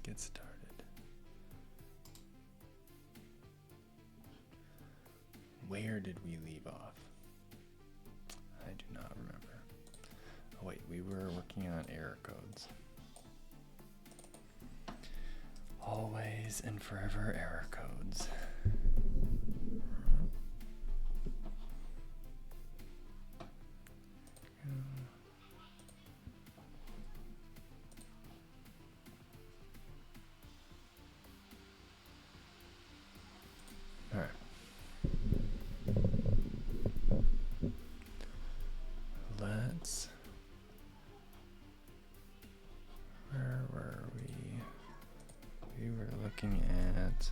get started. Where did we leave off? I do not remember. Oh wait, we were working on error codes. Always and forever error codes. All right. Where were we? We were looking at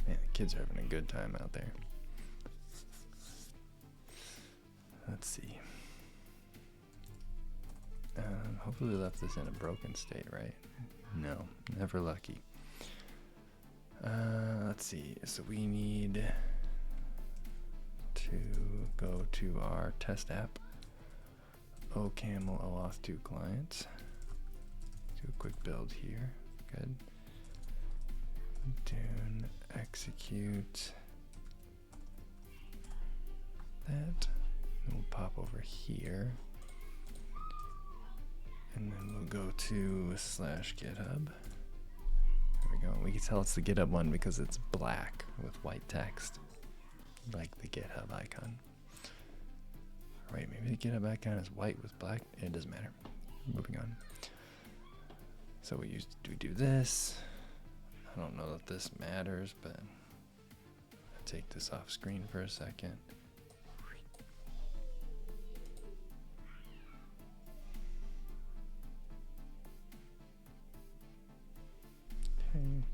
man, the kids are having a good time out there. Let's see. Hopefully we left this in a broken state, right? No, never lucky. Let's see. So we need to go to our test app, OCaml OAuth2 client. Do a quick build here. Good. Dune execute that. And we'll pop over here. And then we'll go to /GitHub. There we go. We can tell it's the GitHub one because it's black with white text, like the GitHub icon. Right, maybe the GitHub icon is white with black. It doesn't matter. Moving on. So we do this. I don't know that this matters, but I'll take this off screen for a second. Bring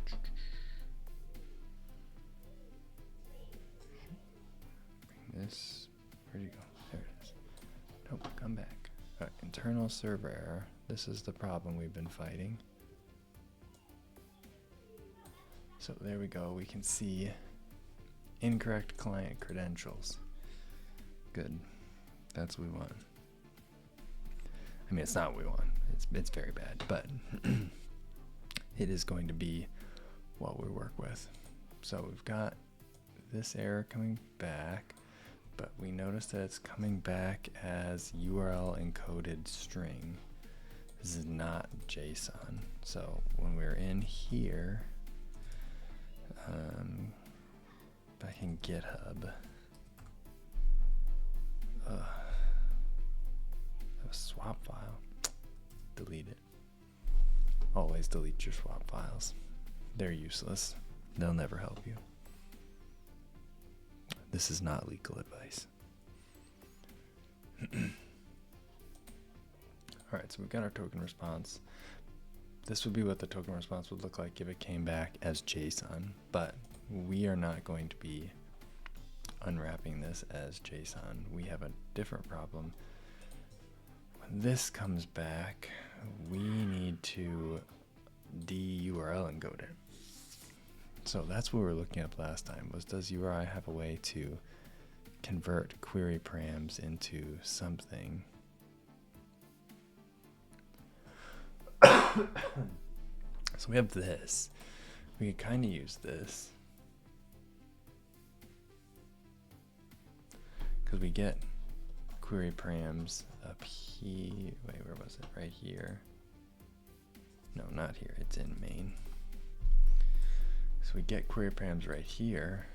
this, where'd you go? There it is. Nope, come back. All right, internal server error. This is the problem we've been fighting. So there we go, we can see incorrect client credentials. Good, that's what we want. I mean, it's not what we want, it's very bad, but it is going to be what we work with. So we've got this error coming back, but we notice that it's coming back as URL encoded string. This is not JSON. So when we're in here, back in GitHub, that was swap file. Delete it. Always delete your swap files. They're useless. They'll never help you. This is not legal advice. Alright, so we've got our token response. This would be what the token response would look like if it came back as JSON, but we are not going to be unwrapping this as JSON. We have a different problem. When this comes back, we need to de-URL encode it. So that's what we were looking up last time, was does URI have a way to convert query params into something? So we have this. We could kind of use this because we get query params up here. Wait, where was it? Right here. No, not here. It's in main. So we get query params right here,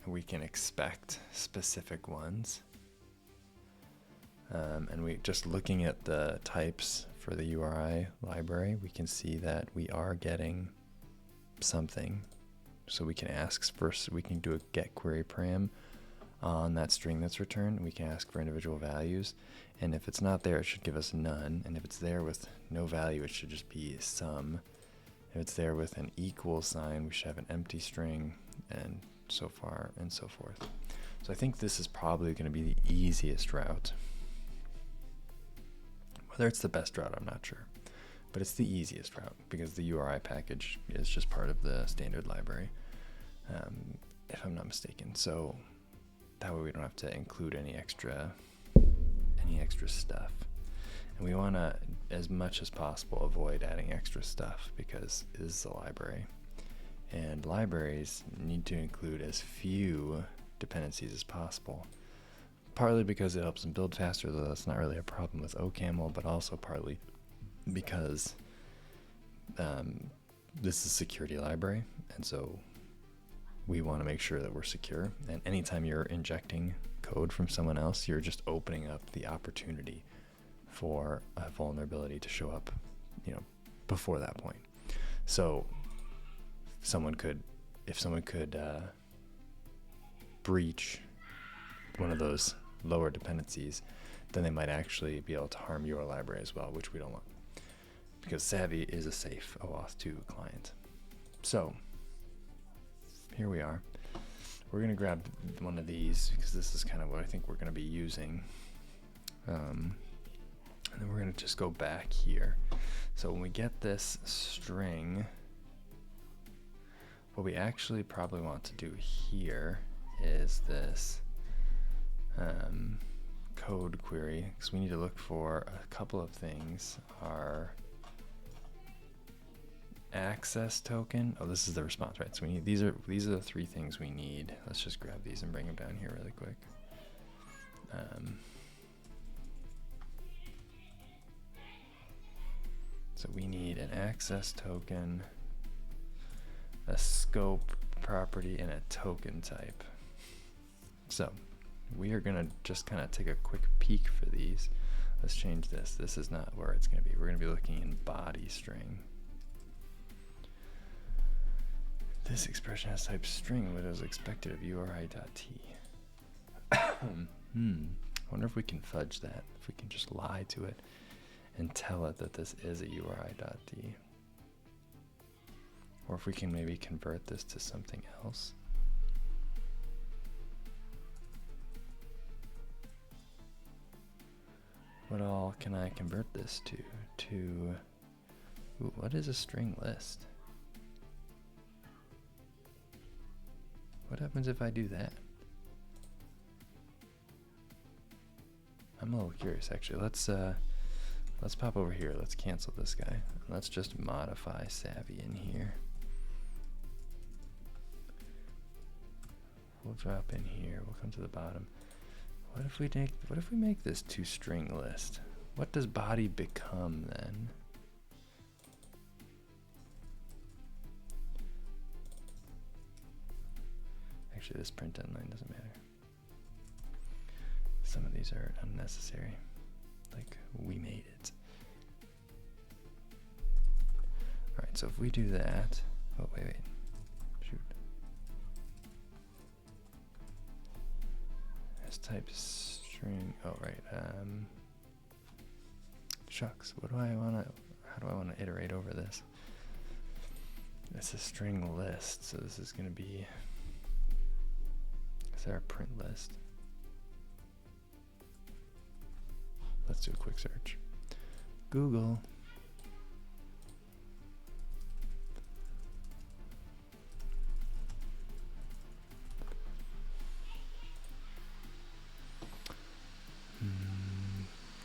and we can expect specific ones. And we just looking at the types for the URI library, we can see that we are getting something. So we can ask first, we can do a get query param on that string that's returned. We can ask for individual values, and if it's not there, it should give us none. And if it's there with no value, it should just be some. If it's there with an equal sign, we should have an empty string, and so far and so forth. So I think this is probably going to be the easiest route. Whether it's the best route, I'm not sure, but it's the easiest route because the URI package is just part of the standard library, if I'm not mistaken. So that way we don't have to include any extra stuff. And we want to, as much as possible, avoid adding extra stuff because it is a library. And libraries need to include as few dependencies as possible. Partly because it helps them build faster, though that's not really a problem with OCaml, but also partly because this is a security library, and so we want to make sure that we're secure. And anytime you're injecting code from someone else, you're just opening up the opportunity for a vulnerability to show up, before that point. So if someone could breach one of those lower dependencies, then they might actually be able to harm your library as well, which we don't want, because Savvy is a safe OAuth 2 client. So here we are. We're going to grab one of these because this is kind of what I think we're going to be using. And then we're going to just go back here. So when we get this string, what we actually probably want to do here is this code query, because we need to look for a couple of things. Our access token. Oh, this is the response, right? So we need these are the three things we need. Let's just grab these and bring them down here really quick. So we need an access token, a scope property, and a token type. So we are gonna just kind of take a quick peek for these. Let's change this. This is not where it's gonna be. We're gonna be looking in body string. This expression has type string, what is expected of URI.t. Wonder if we can fudge that, if we can just lie to it and tell it that this is a URI.t. Or if we can maybe convert this to something else. What all can I convert this to? Ooh, what is a string list? What happens if I do that? I'm a little curious actually. Let's pop over here. Let's cancel this guy. Let's just modify Savvy in here. We'll drop in here. We'll come to the bottom. What if we make this toString list? What does body become then? Actually, this print line doesn't matter. Some of these are unnecessary. Like, we made it. Alright, so if we do that, oh wait, shoot. As type string, oh right, shucks, how do I wanna iterate over this? It's a string list, so this is gonna be, is there a print list? Let's do a quick search. Google.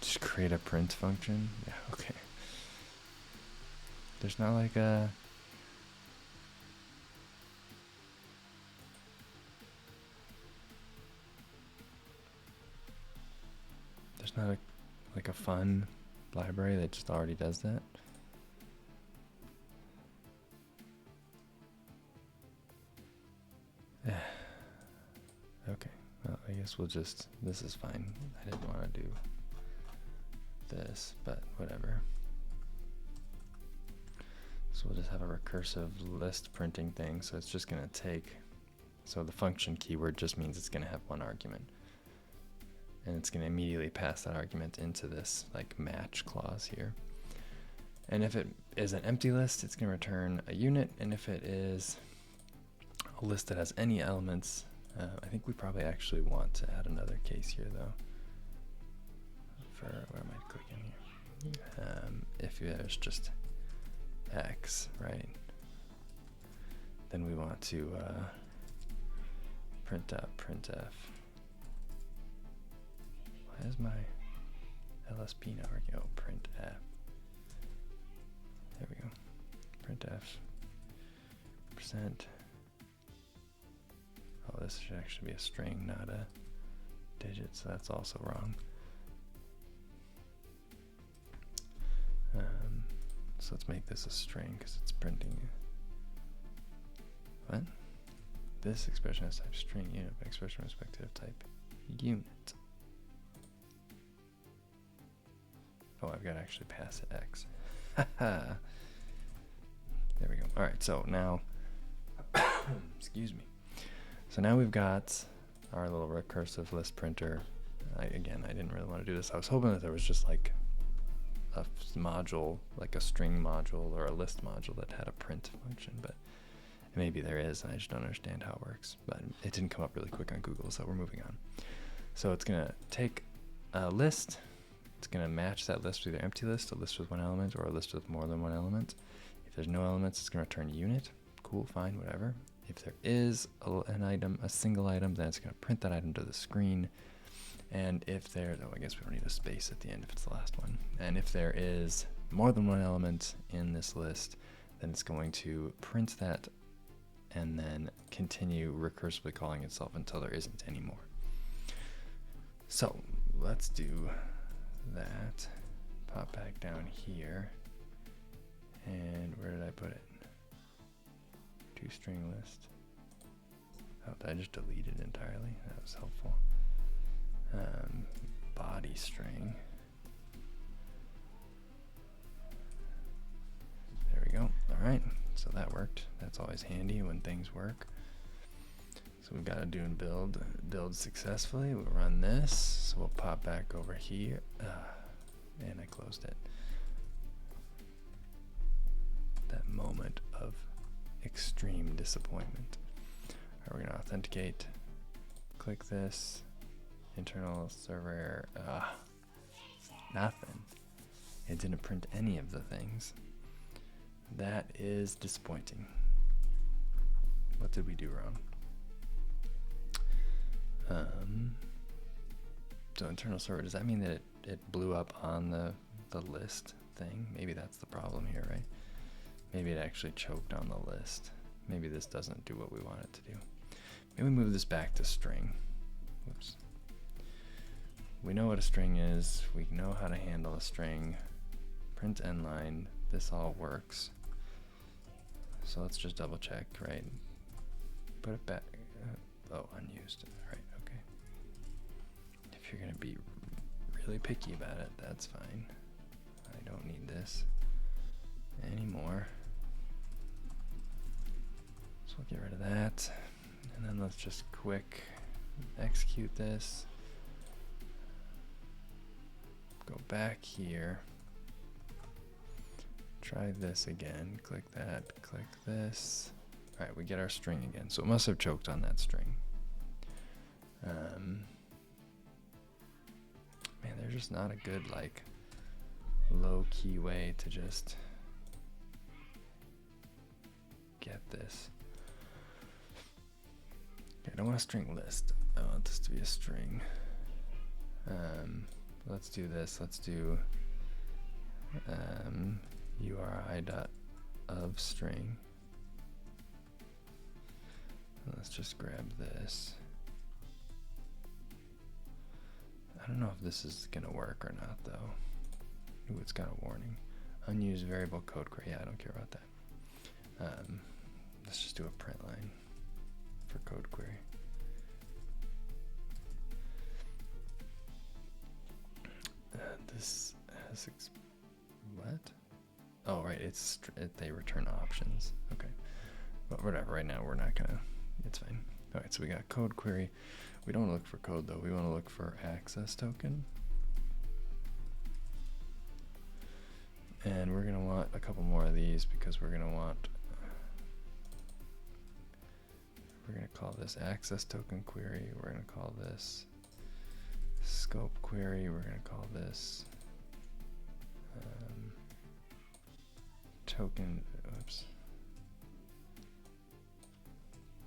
Just create a print function. Yeah, okay. There's not like a like a fun library that just already does that. Okay, well, I guess we'll just, this is fine. I didn't want to do this, but whatever. So we'll just have a recursive list printing thing. So it's just going to take, so the function keyword just means it's going to have one argument. And it's going to immediately pass that argument into this like match clause here. And if it is an empty list, it's going to return a unit. And if it is a list that has any elements, I think we probably actually want to add another case here though. For, where am I clicking here? If there's just X, right? Then we want to print out printf. Why is my LSP not working. Oh, print F. There we go. Print F. Percent. Oh, this should actually be a string, not a digit, so that's also wrong. So let's make this a string because it's printing. What? This expression has type string unit, but expression respective type unit. Oh, I've got to actually pass it X. Haha. There we go. All right, so now, excuse me. So now we've got our little recursive list printer. Again, I didn't really want to do this. I was hoping that there was just like a module, like a string module or a list module that had a print function, but maybe there is, and I just don't understand how it works. But it didn't come up really quick on Google, so we're moving on. So it's going to take a list. It's going to match that list with either empty list, a list with one element, or a list with more than one element. If there's no elements, it's going to return unit. Cool, fine, whatever. If there is an item, a single item, then it's going to print that item to the screen. And if there, oh, I guess we don't need a space at the end if it's the last one. And if there is more than one element in this list, then it's going to print that and then continue recursively calling itself until there isn't any more. So let's do that. Pop back down here. And where did I put it? ToString list. Oh, did I just delete it entirely? That was helpful. Body string. There we go. All right, so that worked. That's always handy when things work. So we've got to do and build successfully. We'll run this. So we'll pop back over here. And I closed it. That moment of extreme disappointment. All right, we're gonna authenticate. Click this. Internal server error. Nothing. It didn't print any of the things. That is disappointing. What did we do wrong? So internal server, does that mean that it blew up on the list thing? Maybe that's the problem here, right? Maybe it actually choked on the list. Maybe this doesn't do what we want it to do. Maybe we move this back to string. Whoops. We know what a string is. We know how to handle a string. Print end line. This all works. So let's just double check, right? Put it back. Oh, unused. All right, okay. If you're going to be really picky about it, that's fine. I don't need this anymore. So we'll get rid of that. And then let's just quick execute this. Go back here. Try this again. Click that. Click this. All right, we get our string again. So it must have choked on that string. Man, there's just not a good, like, low-key way to just get this. Okay, I don't want a string list. I want this to be a string. Let's do this. Let's do URI.ofString. Let's just grab this. I don't know if this is gonna work or not though. Ooh, it's got a warning. Unused variable code query. Yeah, I don't care about that. Let's just do a print line for code query. This has what? Oh, right. They return options. Okay. But whatever. Right now, we're not gonna. It's fine. All right. So we got code query. We don't want to look for code though. We want to look for access token. And we're gonna want a couple more of these because we're gonna want. We're gonna call this access token query. We're gonna call this scope query. We're gonna call this token. Oops.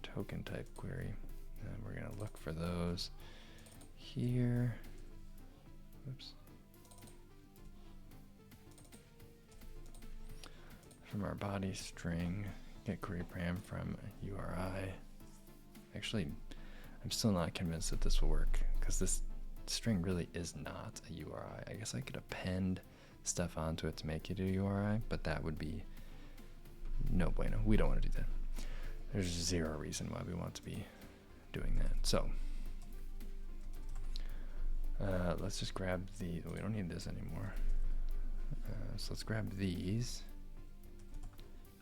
Token type query. And we're gonna look for those here. Oops. from our body string, get query param from URI. Actually, I'm still not convinced that this will work because this string really is not a URI. I guess I could append stuff onto it to make it a URI, but that would be no bueno. We don't want to do that. There's zero reason why we want to be doing that. So let's just grab the, we don't need this anymore. So let's grab these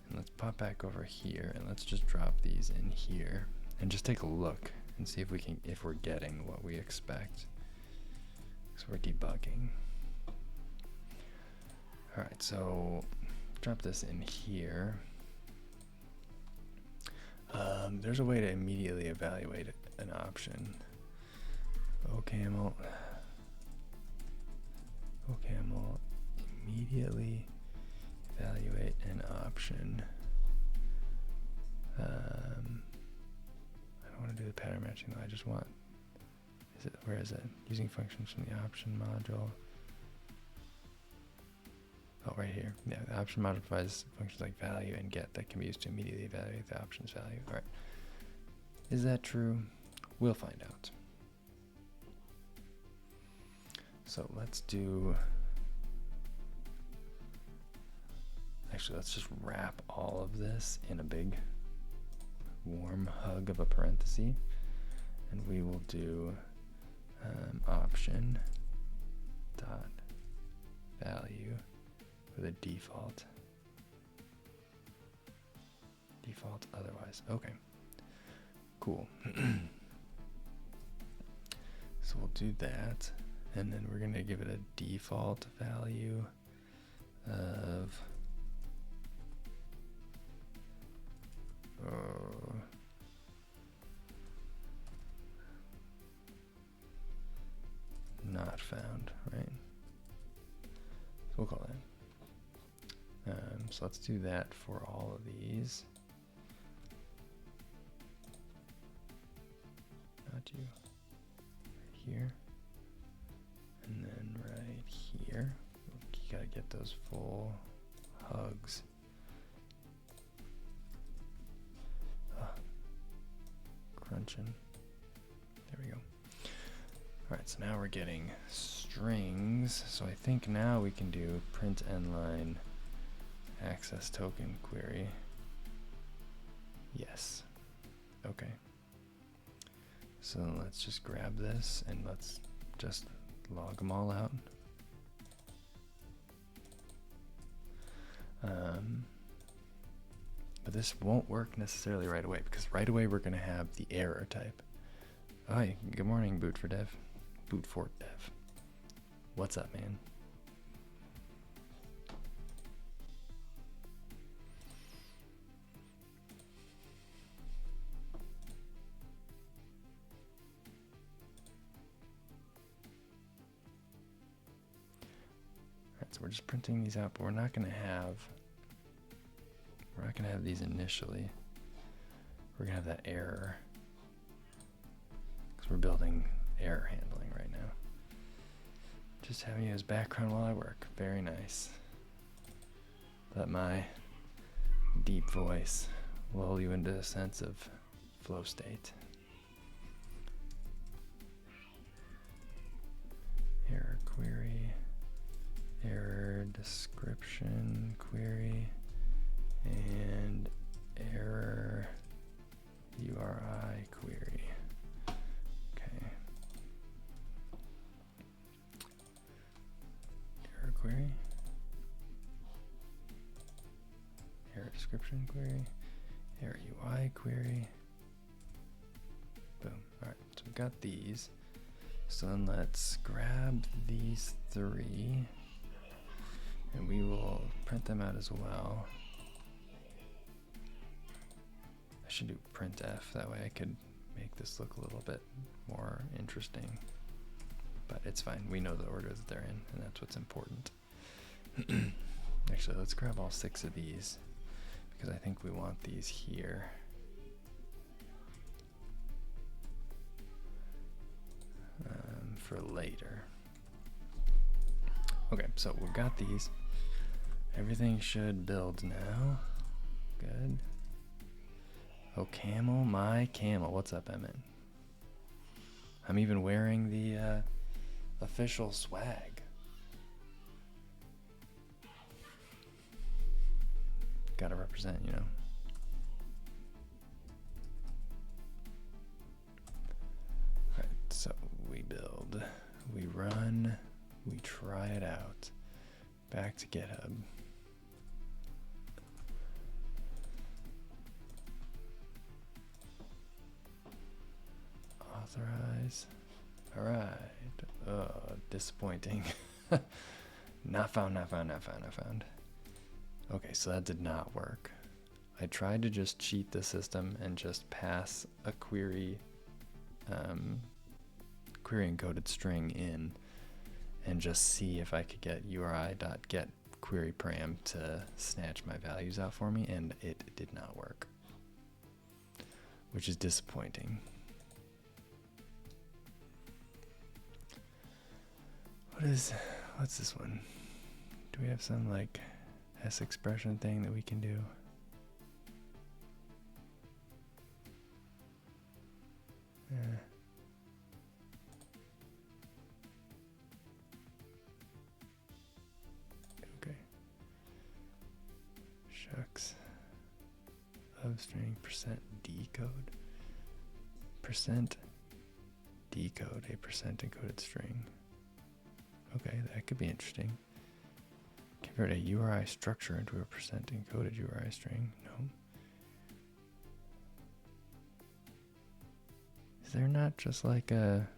and let's pop back over here and let's just drop these in here and just take a look and see if we can, if we're getting what we expect. So we're debugging. All right, so drop this in here. There's a way to immediately evaluate an option. OCaml immediately evaluate an option. I don't want to do the pattern matching though. I just want, where is it? Using functions from the option module. Oh, right here. Yeah, the option module provides functions like value and get that can be used to immediately evaluate the option's value. All right. Is that true? We'll find out. So let's do, actually, let's just wrap all of this in a big warm hug of a parenthesis, and we will do option dot value with a default otherwise. Okay, cool. So we'll do that, and then we're going to give it a default value of not found, right? So we'll call that. So let's do that for all of these. Not you. Right here. And then right here. You gotta get those full hugs. Crunching. There we go. Alright, so now we're getting strings. So I think now we can do print endline access token query. Yes. Okay. So let's just grab this and let's just log them all out. But this won't work necessarily right away because right away we're going to have the error type. Hi, good morning, Boot for Dev. Boot for Dev. What's up, man? Alright, so we're just printing these out, but we're not going to have these initially. We're going to have that error because we're building error handling right now. Just having you as background while I work. Very nice. Let my deep voice lull you into a sense of flow state. Error query, error description query, and error URI query. Okay. Error query, error description query, error UI query. Boom. Alright, so we've got these. So then let's grab these three and we will print them out as well. I should do printf, that way I could make this look a little bit more interesting. But it's fine, we know the order that they're in, and that's what's important. Actually, let's grab all 6 of these, because I think we want these here. For later. Okay, so we've got these. Everything should build now. Good. Oh, camel, my camel. What's up, Emmett? I'm even wearing the official swag. Gotta represent, you know. Alright, so we build, we run, we try it out. Back to GitHub. Authorize. Alright. Disappointing. Not found. Okay, so that did not work. I tried to just cheat the system and just pass a query encoded string in and just see if I could get uri.get query param to snatch my values out for me, and it did not work, which is disappointing. What's this one? Do we have some like S expression thing that we can do? Okay. Shucks. Of string percent decode. Percent decode a percent encoded string. Okay, that could be interesting. Convert a URI structure into a percent encoded URI string. No. Is there not just like a...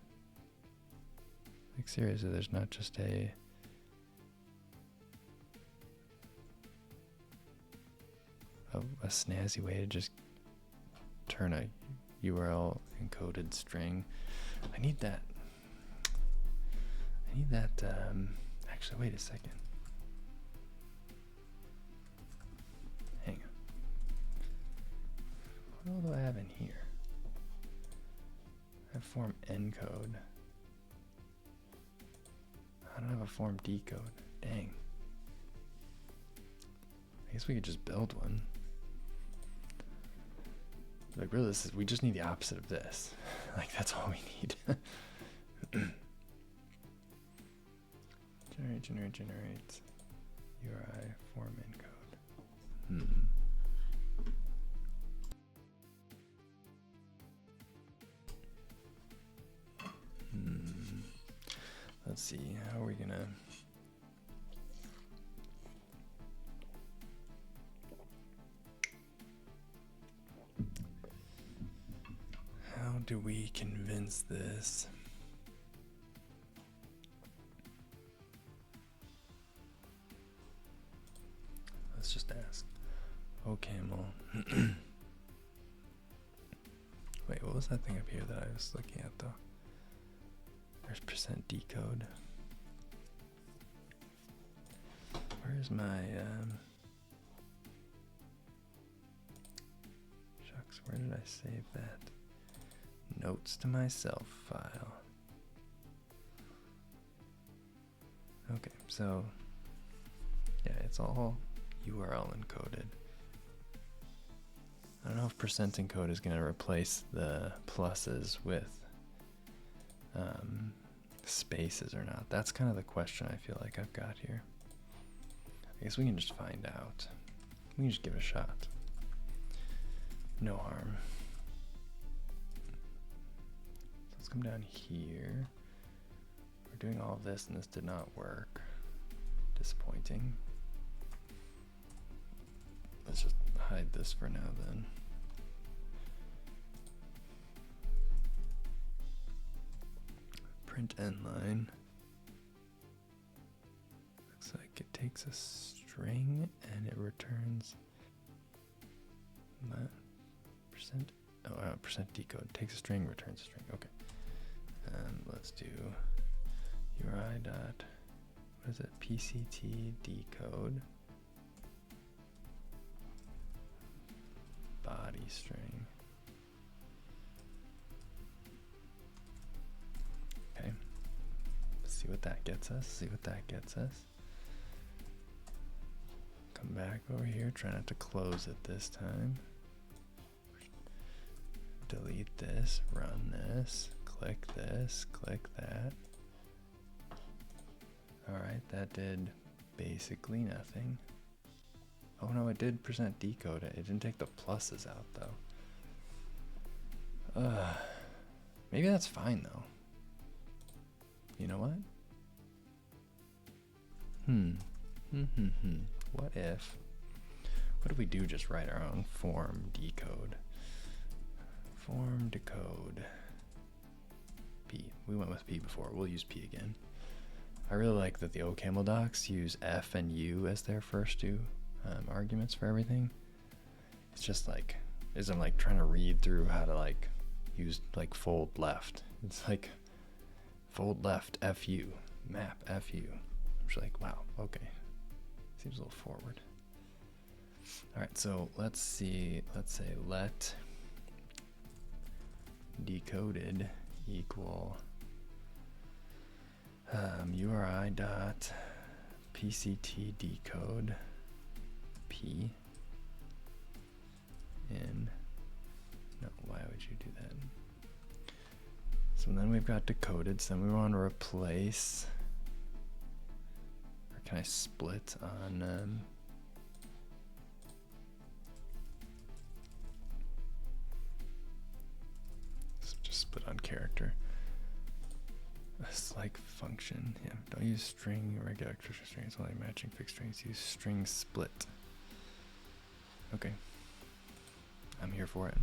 Like seriously, there's not just a snazzy way to just turn a URL encoded string? I need that. Actually, wait a second. Hang on. What all do I have in here? I have form encode. I don't have a form decode. Dang. I guess we could just build one. Like really, we just need the opposite of this. Like that's all we need. Generate URI form encode. Let's see, how are we gonna... How do we convince this? Let's just ask. Oh, camel. Wait, what was that thing up here that I was looking at though? Where's percent decode? Where's my shucks, where did I save that? Notes to myself file. Okay, so yeah, it's all URL encoded. I don't know if percent encode is going to replace the pluses with spaces or not. That's kind of the question I feel like I've got here. I guess we can just find out. We can just give it a shot. No harm. So let's come down here. We're doing all of this and this did not work. Disappointing. Let's just hide this for now then. Print end line. Looks like it takes a string and it returns that percent. Oh, percent decode takes a string, returns a string. Okay. Let's do URI dot, what is it? PCT decode body string. Okay. Let's see what that gets us. come back over here. Try not to close it this time. Delete this, run this, click that. Alright, that did basically nothing. Oh no, it did percent decode it. It didn't take the pluses out though. Maybe that's fine though. You know what? What if we do just write our own form decode? Form decode. P. We went with P before. We'll use P again. I really like that the OCaml docs use F and U as their first two arguments for everything. It's just like, as I'm like trying to read through how to like use like fold left. It's like fold left FU, map FU. I'm just like, wow, okay. Seems a little forward. All right, so let's see. Let's say let decoded equal URI dot PCT decode P in. No, why would you do that? So then we've got decoded. So then we want to replace. Or can I split on? Just split on character. It's like function. Yeah, don't use string regular expression strings while you're matching fixed strings. Use string split. Okay, I'm here for it.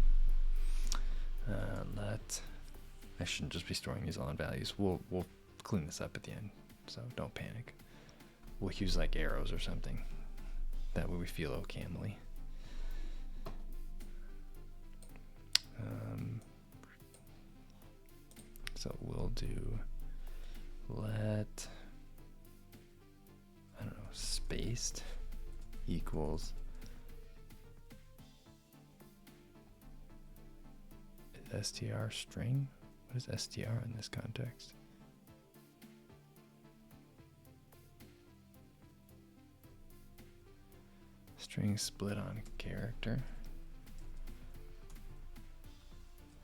I shouldn't just be storing these all in values. We'll clean this up at the end, so don't panic. We'll use like arrows or something. That way we feel OCaml-y. So we'll do let, I don't know, spaced equals str string. What is str in this context? String split on character.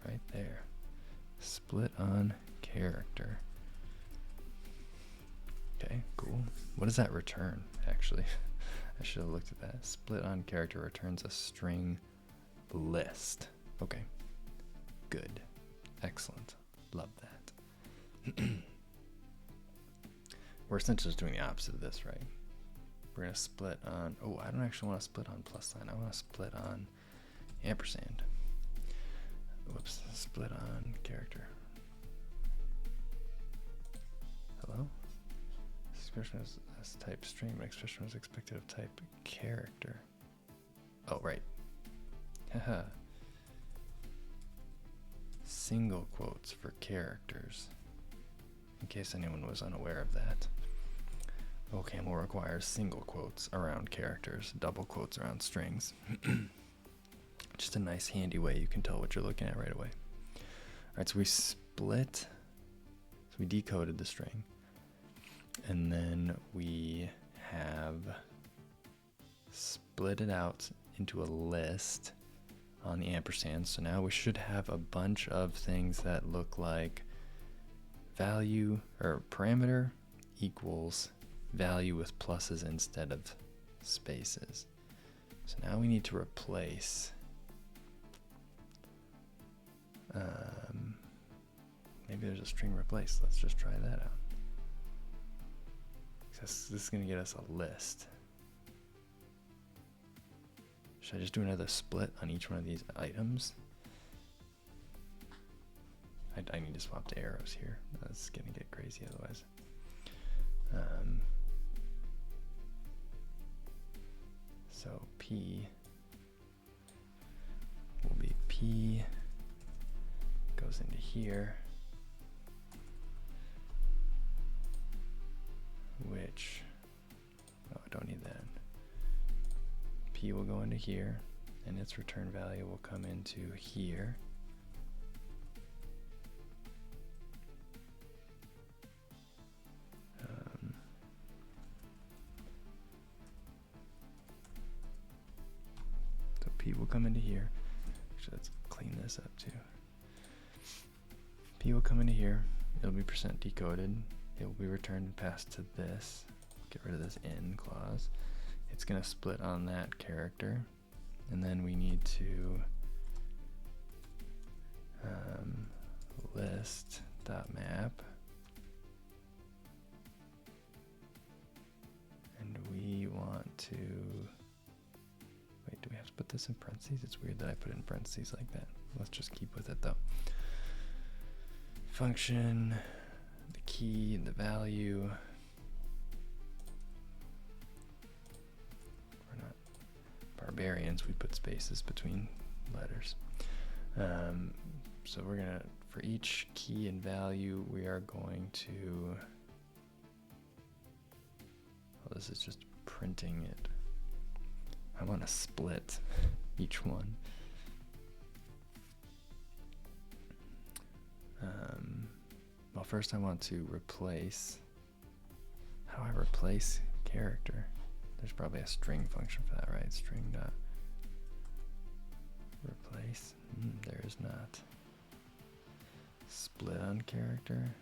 Right there. Split on character. Okay, cool. What does that return, actually? I should have looked at that. Split on character returns a string list. Okay. Good. Excellent. Love that. We're essentially just doing the opposite of this, right? We're going to split on... Oh, I don't actually want to split on plus sign. I want to split on ampersand. Whoops. Split on character. Hello? This expression is type string, but expression was expected of type character. Oh, right. Haha. Single quotes for characters. In case anyone was unaware of that. OCaml requires single quotes around characters, double quotes around strings. Just a nice handy way you can tell what you're looking at right away. Alright, so we split, so we decoded the string, and then we have split it out into a list on the ampersand. So now we should have a bunch of things that look like value or parameter equals value with pluses instead of spaces. So now we need to replace maybe there's a string replace. Let's just try that out. This is going to get us a list. Should I just do another split on each one of these items? I need to swap to arrows here. That's going to get crazy otherwise. So P will be P goes into here, which, oh, I don't need that. P will go into here, and its return value will come into here. P will come into here. Actually, let's clean this up too. P will come into here. It'll be percent decoded. It will be returned and passed to this. Get rid of this in clause. It's going to split on that character. And then we need to list.map. And we want to, wait, do we have to put this in parentheses? It's weird that I put it in parentheses like that. Let's just keep with it though. Function, the key, and the value. We're not barbarians, we put spaces between letters. So we're gonna, for each key and value, we are going to, well, this is just printing it. I want to split each one. Well, first I want to replace. How do I replace character? There's probably a string function for that, right? String dot replace. There is not. Split on character.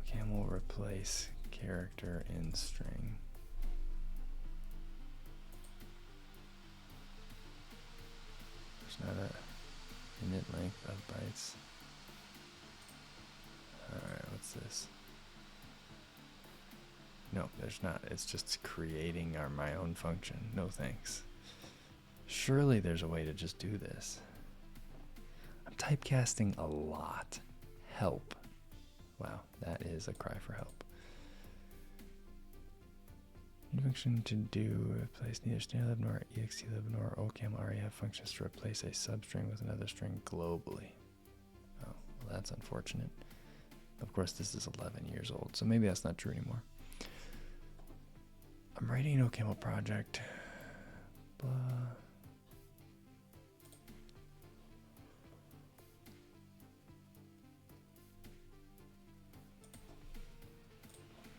Okay, and we'll replace character in string. There's not a init length of bytes. Alright, what's this? No, there's not. It's just creating my own function. No thanks. Surely there's a way to just do this. I'm typecasting a lot. Help. Wow, that is a cry for help. New function to do, replace neither stdlib nor exlib nor ocam already have functions to replace a substring with another string globally. Oh, well, that's unfortunate. Of course, this is 11 years old, so maybe that's not true anymore. I'm writing an OCaml project. Blah.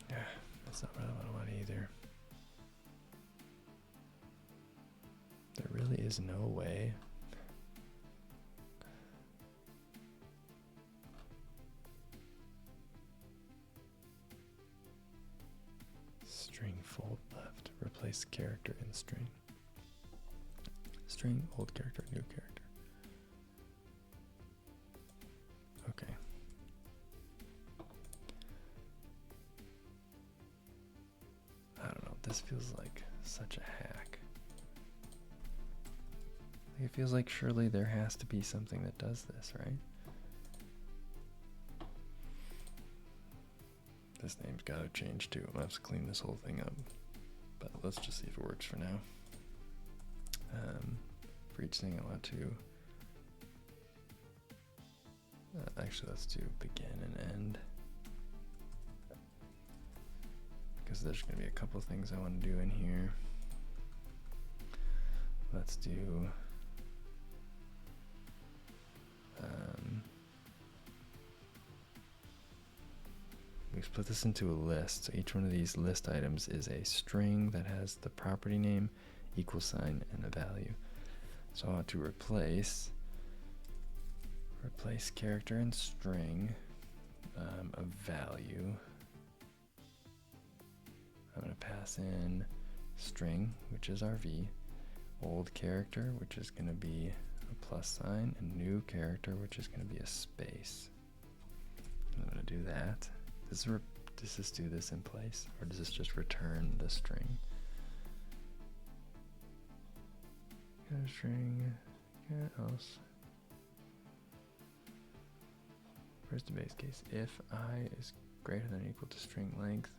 Yeah, that's not really what I want either. There really is no way. String fold left. Replace character in string. String, old character, new character. Okay. I don't know. This feels like such a hack. It feels like surely there has to be something that does this, right? This name's got to change too. I'm gonna have to clean this whole thing up. But let's just see if it works for now. For each thing I want to... actually, let's do begin and end. Because there's going to be a couple things I want to do in here. Let's do... we split this into a list. So each one of these list items is a string that has the property name, equal sign, and a value. So I want to replace character and string of value. I'm going to pass in string, which is our v, old character, which is going to be a plus sign, and new character, which is going to be a space. I'm going to do that. Does this do this in place, or does this just return the string? Got a string, got else. Where's the base case? If I is greater than or equal to string length,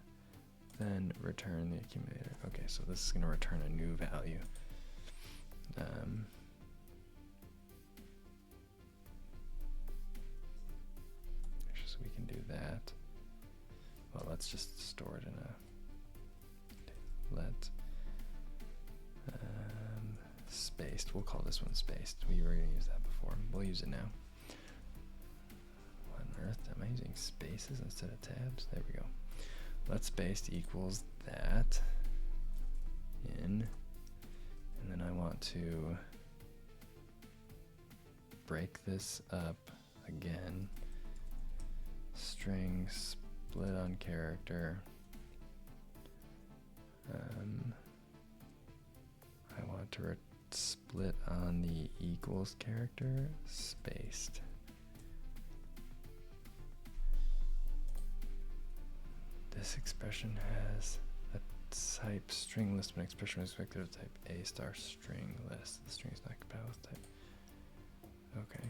then return the accumulator. Okay, so this is going to return a new value. So we can do that. Well, let's just store it in a let spaced. We'll call this one spaced. We were going to use that before. We'll use it now. What on earth? Am I using spaces instead of tabs? There we go. Let spaced equals that. want to break this up again. String split on character. I want to split on the equals character spaced. This expression has a type string list, but an expression with respect to the type A star string list. The string is not compatible with type. Okay.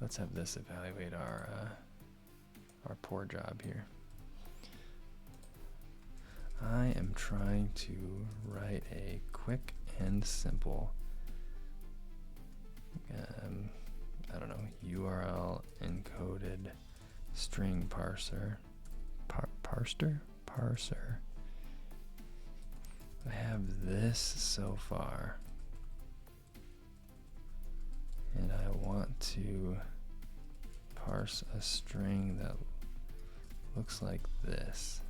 Let's have this evaluate our poor job here. I am trying to write a quick and simple I don't know, URL encoded string parser. Parser. I have this so far. And I want to parse a string that looks like this.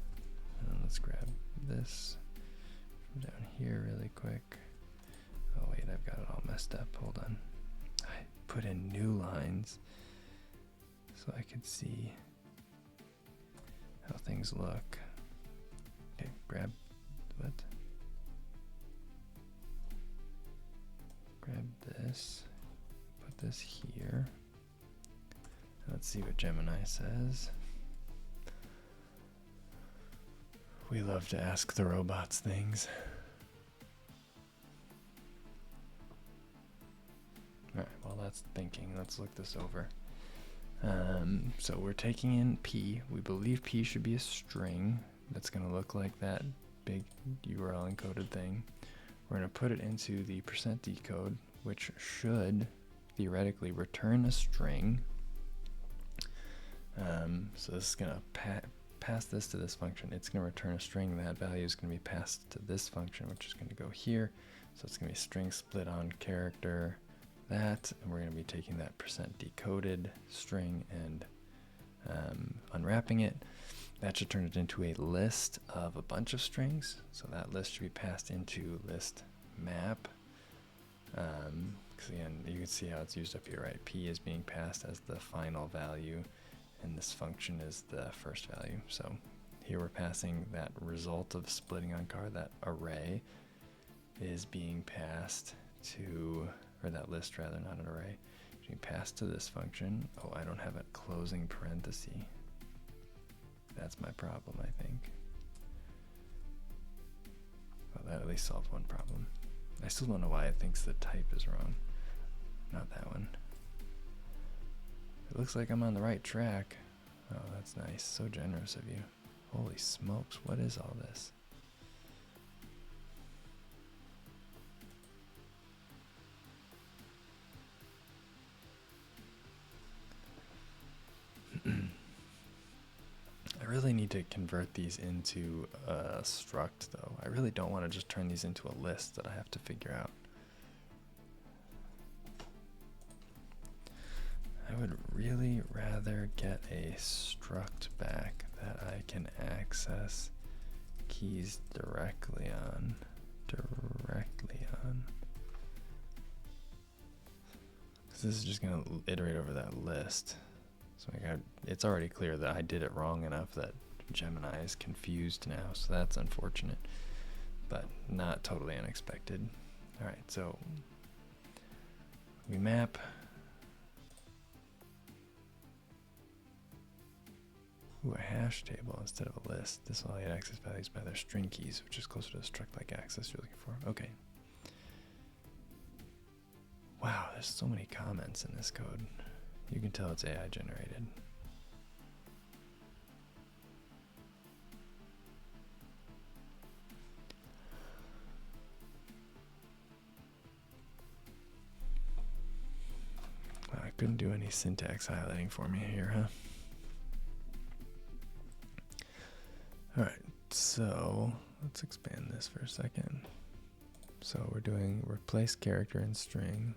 And let's grab this from down here really quick. Oh wait, I've got it all messed up. Hold on. I put in new lines so I could see how things look. Okay, grab what? Grab this. Put this here. Let's see what Gemini says. We love to ask the robots things. Alright, while that's thinking, let's look this over. So we're taking in P. We believe P should be a string that's going to look like that big URL encoded thing. We're going to put it into the %decode, which should theoretically return a string. So this is going to pass this to this function. It's going to return a string. That value is going to be passed to this function, which is going to go here. So it's going to be string split on character, that, and we're going to be taking that %decoded string and unwrapping it. That should turn it into a list of a bunch of strings. So that list should be passed into list map. Because again, you can see how it's used up here, right? P is being passed as the final value, and this function is the first value. So here we're passing that result of splitting on car, that array is being passed to, or that list rather, not an array, being passed to this function. Oh, I don't have a closing parenthesis. That's my problem, I think. Well, that at least solved one problem. I still don't know why it thinks the type is wrong. Not that one. It looks like I'm on the right track. Oh, that's nice. So generous of you. Holy smokes, what is all this? I really need to convert these into a struct, though. I really don't want to just turn these into a list that I have to figure out. I would really rather get a struct back that I can access keys directly on. Because this is just going to iterate over that list. So it's already clear that I did it wrong enough that Gemini is confused now, so that's unfortunate, but not totally unexpected. All right, so we map. Ooh, a hash table instead of a list. This will get access values by their string keys, which is closer to the struct-like access you're looking for. Okay. Wow, there's so many comments in this code. You can tell it's AI generated. Wow, I couldn't do any syntax highlighting for me here, huh? Alright, so let's expand this for a second. So we're doing replace character and string.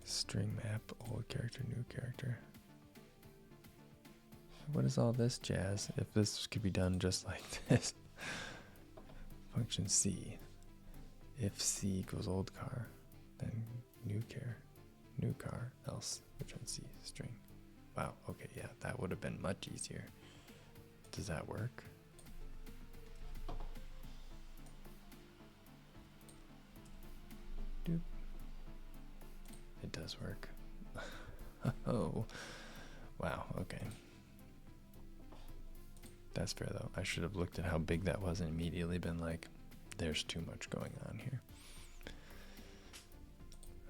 String map, old character, new character. What is all this jazz? If this could be done just like this. Function C. If C equals old car, then new car, else return C string. Wow, okay, yeah, that would have been much easier. Does that work? Doop. It does work. Oh, wow, okay. That's fair though. I should have looked at how big that was and immediately been like, there's too much going on here.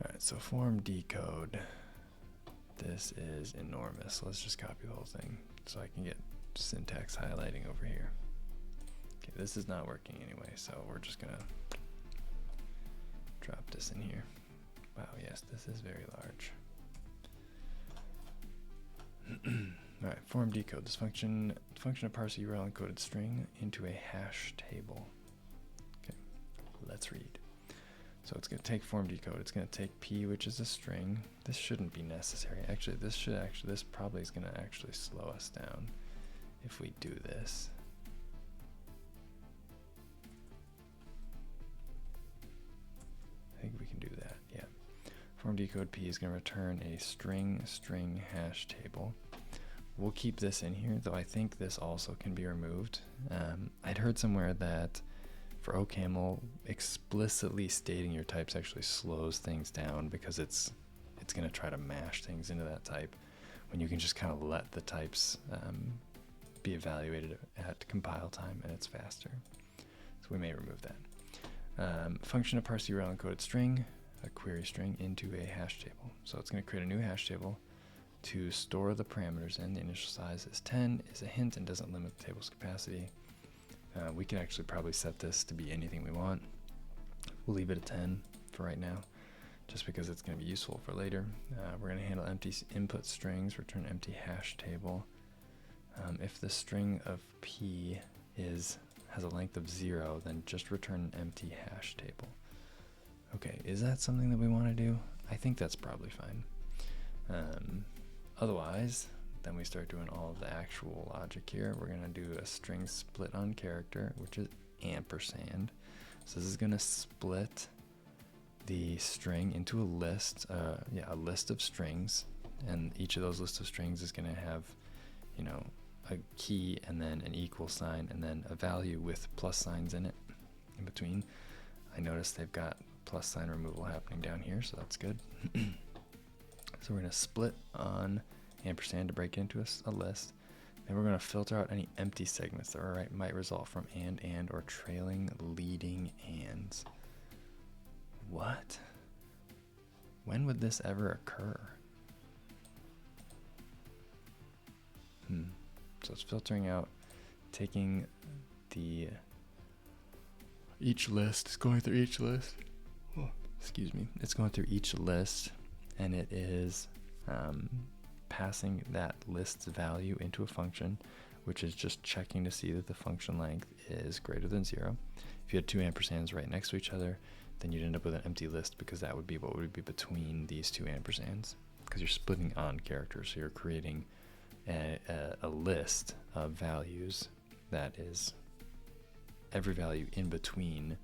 Alright, so form decode. This is enormous. Let's just copy the whole thing so I can get syntax highlighting over here. Okay, this is not working anyway, so we're just gonna drop this in here. Wow, yes, this is very large. Alright, form decode. This function to parse a URL encoded string into a hash table. Okay, let's read. So it's going to take form decode. It's going to take p, which is a string. This shouldn't be necessary. Actually, this probably is going to actually slow us down if we do this. I think we can do that, yeah. Form decode p is going to return a string hash table. We'll keep this in here, though I think this also can be removed. I'd heard somewhere that for OCaml, explicitly stating your types actually slows things down because it's going to try to mash things into that type when you can just kind of let the types be evaluated at compile time and it's faster. So we may remove that. Function to parse URL encoded string, a query string, into a hash table. So it's going to create a new hash table to store the parameters in. The initial size is 10, is a hint, and doesn't limit the table's capacity. We can actually probably set this to be anything we want. We'll leave it at 10 for right now, just because it's going to be useful for later. We're going to handle empty input strings, return empty hash table. If the string of p has a length of 0, then just return an empty hash table. Okay, is that something that we want to do? I think that's probably fine. Otherwise, then we start doing all of the actual logic here. We're going to do a string split on character, which is ampersand. So this is going to split the string into a list, a list of strings, and each of those lists of strings is going to have, you know, a key and then an equal sign and then a value with plus signs in it in between. I noticed they've got plus sign removal happening down here, so that's good. So we're going to split on ampersand to break into a list. Then we're going to filter out any empty segments that might result from and, or trailing leading ands. What? When would this ever occur? So it's filtering out, taking each list, it's going through each list. Oh, excuse me. It's going through each list, and it is passing that list's value into a function, which is just checking to see that the function length is greater than 0. If you had two ampersands right next to each other, then you'd end up with an empty list because that would be what would be between these two ampersands, because you're splitting on characters, so you're creating a list of values that is every value in between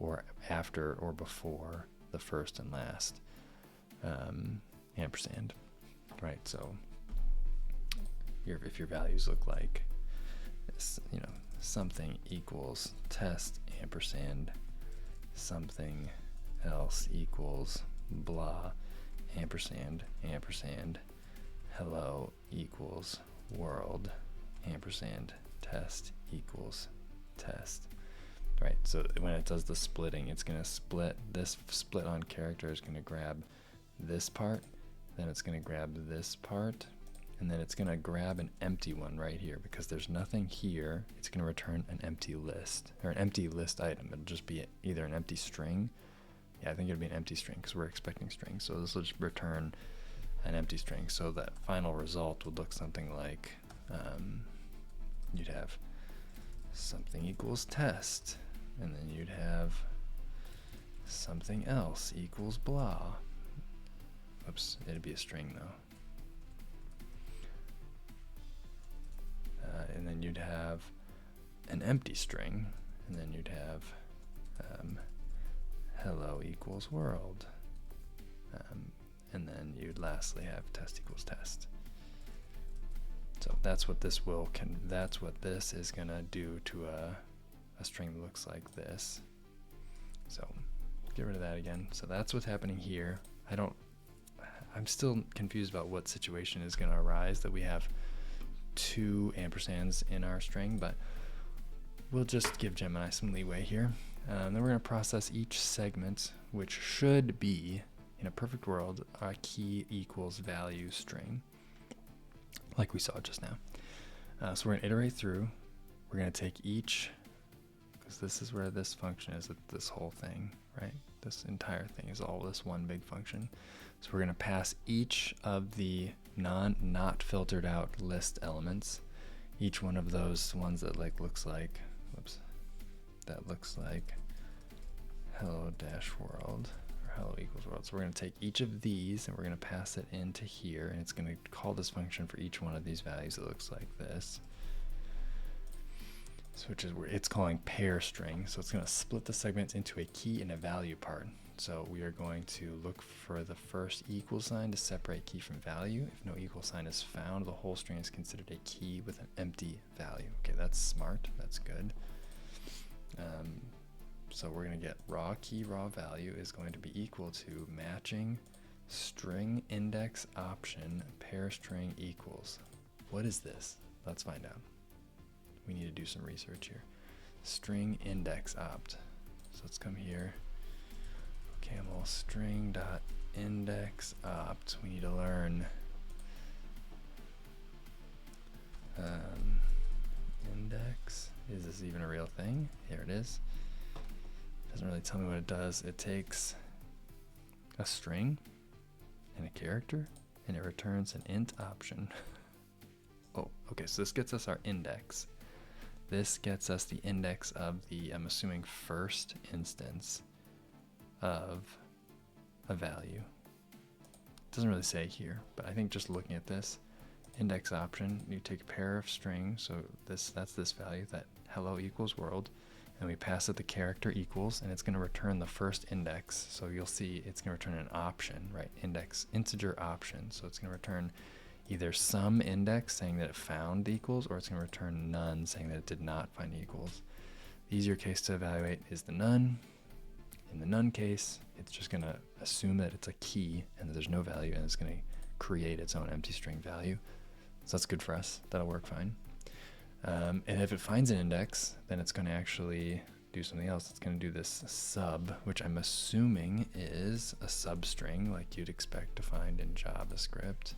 or after or before the first and last ampersand, right? So if your values look like, you know, something equals test ampersand something else equals blah ampersand hello equals world ampersand test equals test, right? So when it does the splitting, it's going to split this split on character is going to grab this part, then it's going to grab this part, and then it's going to grab an empty one right here because there's nothing here. It's going to return an empty list, or an empty list item. It'll just be either an empty string. Yeah, I think it'll be an empty string because we're expecting strings. So this will just return an empty string. So that final result would look something like, you'd have something equals test, and then you'd have something else equals blah. Oops, it'd be a string though. and then you'd have an empty string, and then you'd have hello equals world, and then you'd lastly have test equals test. So that's what this is gonna do to a string that looks like this. So get rid of that again. So that's what's happening here. I'm still confused about what situation is gonna arise that we have 2 ampersands in our string, but we'll just give Gemini some leeway here. Then we're gonna process each segment, which should be, in a perfect world, a key equals value string, like we saw just now. So we're gonna iterate through. We're gonna take each, because this is where this function is, this whole thing, right? This entire thing is all this one big function. So we're gonna pass each of the not filtered out list elements, each one of those ones that looks like, that looks like hello dash world, or hello equals world. So we're gonna take each of these and we're gonna pass it into here, and it's gonna call this function for each one of these values that looks like this. So which is where it's calling pair string. So it's gonna split the segments into a key and a value part. So we are going to look for the first equal sign to separate key from value. If no equal sign is found, the whole string is considered a key with an empty value. Okay, that's smart, that's good. So we're gonna get raw key, raw value is going to be equal to matching string index option pair string equals. What is this? Let's find out. We need to do some research here. String index opt. So let's come here. Camel string dot index opt. We need to learn index. Is this even a real thing? Here it is. Doesn't really tell me what it does. It takes a string and a character and it returns an int option. Oh, okay, so this gets us our index. This gets us the index of the, I'm assuming, first instance of a value. It doesn't really say here, but I think just looking at this index option, you take a pair of strings, so that's this value, that hello equals world, and we pass it the character equals, and it's going to return the first index. So you'll see it's going to return an option, right? Index, integer option. So it's going to return either some index saying that it found the equals, or it's going to return none saying that it did not find equals. The easier case to evaluate is the none. In the none case, it's just going to assume that it's a key and that there's no value, and it's going to create its own empty string value. So that's good for us. That'll work fine. And if it finds an index, then it's going to actually do something else. It's going to do this sub, which I'm assuming is a substring like you'd expect to find in JavaScript.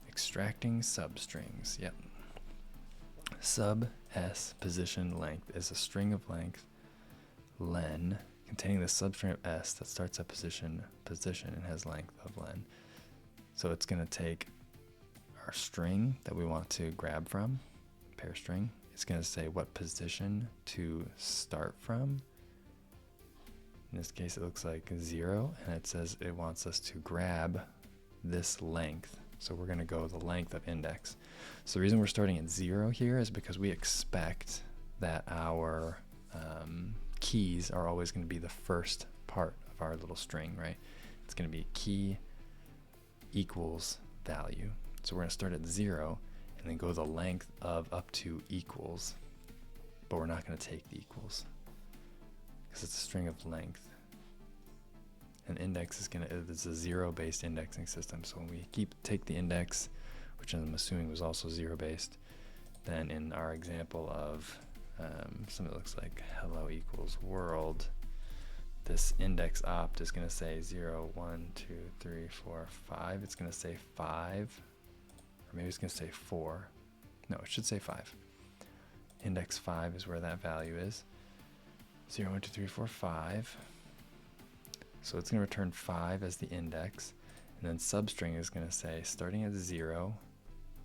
Extracting substrings. Yep. Sub s position length is a string of length len containing the substring of s that starts at position and has length of len. So it's going to take our string that we want to grab from, pair string. It's going to say what position to start from. In this case, it looks like 0, and it says it wants us to grab this length. So we're going to go the length of index. So the reason we're starting at 0 here is because we expect that our keys are always going to be the first part of our little string, right? It's going to be key equals value. So we're going to start at 0 and then go the length of up to equals, but we're not going to take the equals because it's a string of length. And index is it's a 0-based indexing system. So when we take the index, which I'm assuming was also 0-based, then in our example of something that looks like hello equals world, this index opt is going to say 0, 1, 2, 3, 4, 5. It's going to say 5, or maybe it's going to say 4. No, it should say 5. Index 5 is where that value is. 0, 1, 2, 3, 4, 5. So it's going to return 5 as the index, and then substring is going to say starting at 0,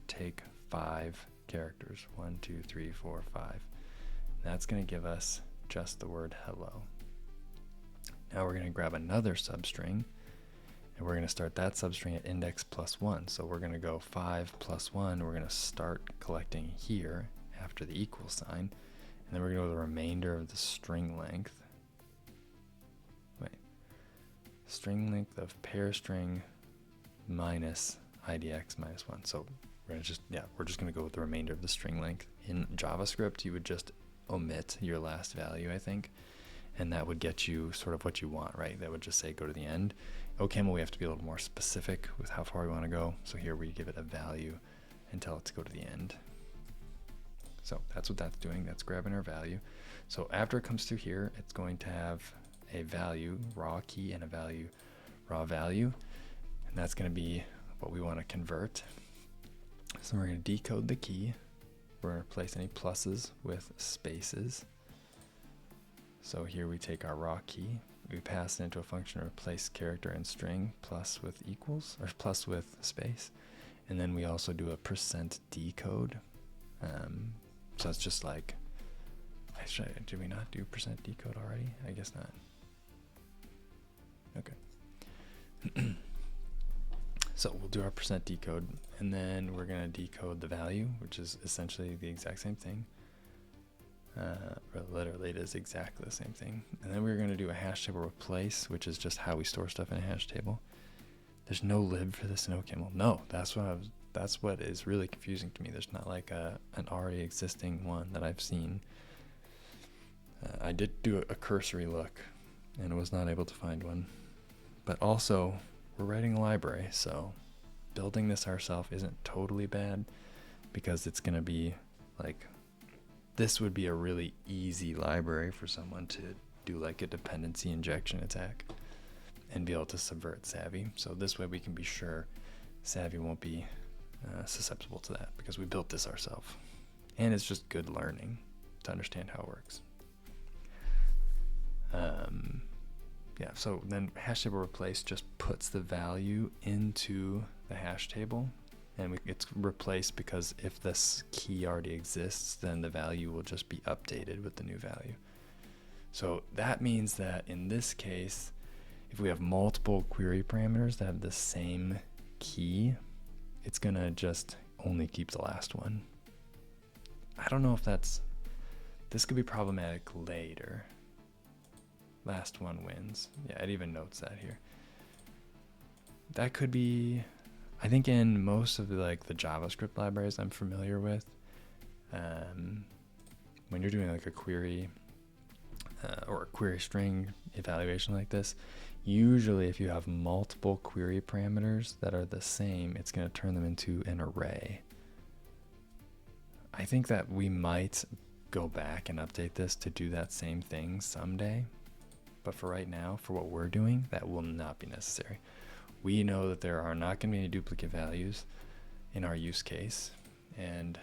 take 5 characters, 1, 2, 3, 4, 5. That's going to give us just the word hello. Now we're going to grab another substring, And we're going to start that substring at index +1. So we're going to go 5 + 1. We're going to start collecting here after the equal sign. And then we're going to go to the remainder of the string length. String length of pair string minus idx minus 1. So we're just going to go with the remainder of the string length. In JavaScript, you would just omit your last value, I think, and that would get you sort of what you want, right? That would just say go to the end. OCaml, we have to be a little more specific with how far we want to go. So here we give it a value and tell it to go to the end. So that's what that's doing. That's grabbing our value. So after it comes through here, it's going to have a value, raw key, and a value, raw value. And that's going to be what we want to convert. So we're going to decode the key. We're going to replace any pluses with spaces. So here we take our raw key. We pass it into a function to replace character and string plus with equals, or plus with space. And then we also do a %decode. So it's just like, did we not do %decode already? I guess not. Okay. So we'll do our %decode, and then we're going to decode the value, which is essentially the exact same thing. Literally it is exactly the same thing. And then we're going to do a hash table replace, which is just how we store stuff in a hash table. There's no lib for this in OCaml. No, that's what is really confusing to me. There's not like an already existing one that I've seen. I did do a cursory look and was not able to find one. But also, we're writing a library, so building this ourselves isn't totally bad, because it's going to be like, this would be a really easy library for someone to do like a dependency injection attack and be able to subvert Savvy. So this way we can be sure Savvy won't be susceptible to that, because we built this ourselves. And it's just good learning to understand how it works. Yeah, so then hash table replace just puts the value into the hash table, and it's replaced because if this key already exists, then the value will just be updated with the new value. So that means that in this case, if we have multiple query parameters that have the same key, it's gonna just only keep the last one. I don't know if this could be problematic later. Last one wins. Yeah, it even notes that here. That could be, I think in most of the JavaScript libraries I'm familiar with, when you're doing like a query or a query string evaluation like this, usually if you have multiple query parameters that are the same, it's going to turn them into an array. I think that we might go back and update this to do that same thing someday. But for right now, for what we're doing, that will not be necessary. We know that there are not going to be any duplicate values in our use case, and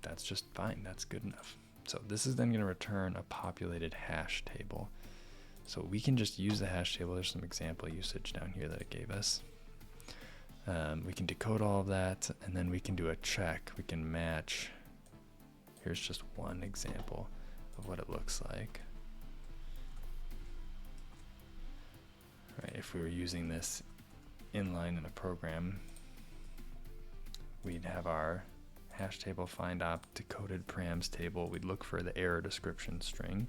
that's just fine. That's good enough. So this is then going to return a populated hash table. So we can just use the hash table. There's some example usage down here that it gave us. We can decode all of that, and then we can do a check. We can match. Here's just one example of what it looks like. Right, if we were using this inline in a program, we'd have our hash table find op decoded params table. We'd look for the error description string,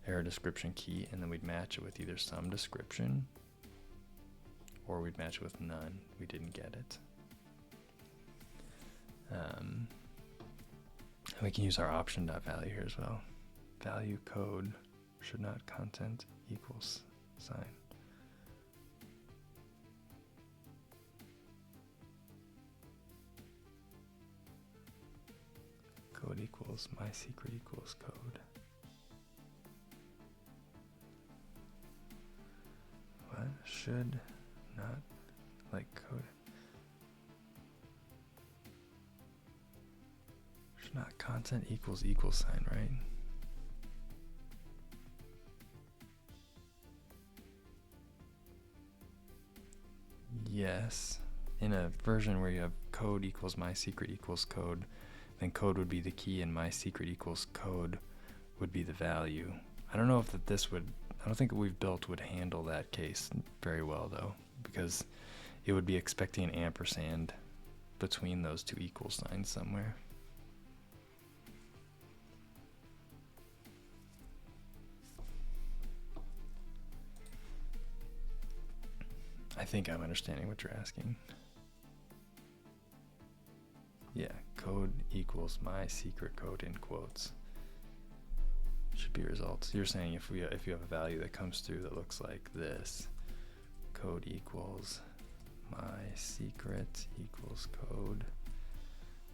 error description key, and then we'd match it with either some description or we'd match it with none. We didn't get it. And we can use our option.value here as well. Value code should not content equals sign. Code equals my secret equals code. What should not like code? Should not content equals equal sign, right? Yes. In a version where you have code equals my secret equals code, then code would be the key and my secret equals code would be the value. I don't know if I don't think what we've built would handle that case very well though, because it would be expecting an ampersand between those two equal signs somewhere. I think I'm understanding what you're asking. Yeah, code equals my secret code in quotes. Should be results. You're saying if you have a value that comes through that looks like this, code equals my secret equals code,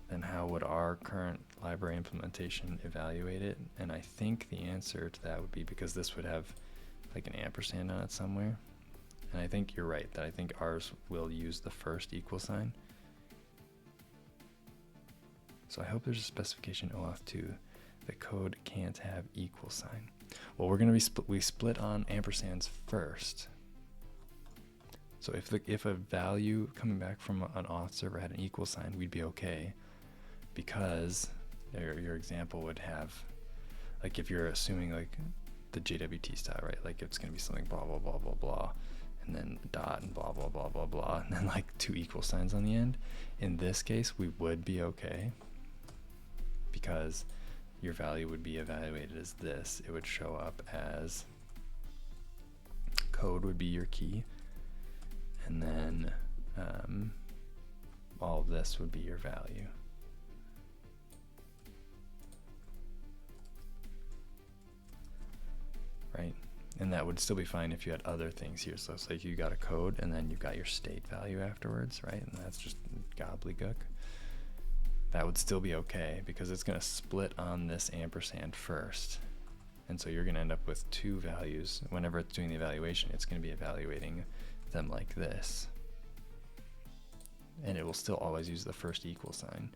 then how would our current library implementation evaluate it? And I think the answer to that would be because this would have like an ampersand on it somewhere. And I think you're right, that I think ours will use the first equal sign. So I hope there's a specification OAuth 2 that code can't have equal sign. Well, we're going to be we split on ampersands first. So if a value coming back from an auth server had an equal sign, we'd be okay, because your example would have, like if you're assuming like the JWT style, right? Like it's going to be something blah, blah, blah, blah, blah, and then dot and blah, blah, blah, blah, blah, and then like two equal signs on the end. In this case, we would be okay, because your value would be evaluated as this. It would show up as code would be your key, and then all of this would be your value. Right? And that would still be fine if you had other things here. So it's like you got a code and then you've got your state value afterwards, right? And that's just gobbledygook. That would still be okay because it's going to split on this ampersand first. And so you're going to end up with two values. Whenever it's doing the evaluation, it's going to be evaluating them like this. And it will still always use the first equal sign.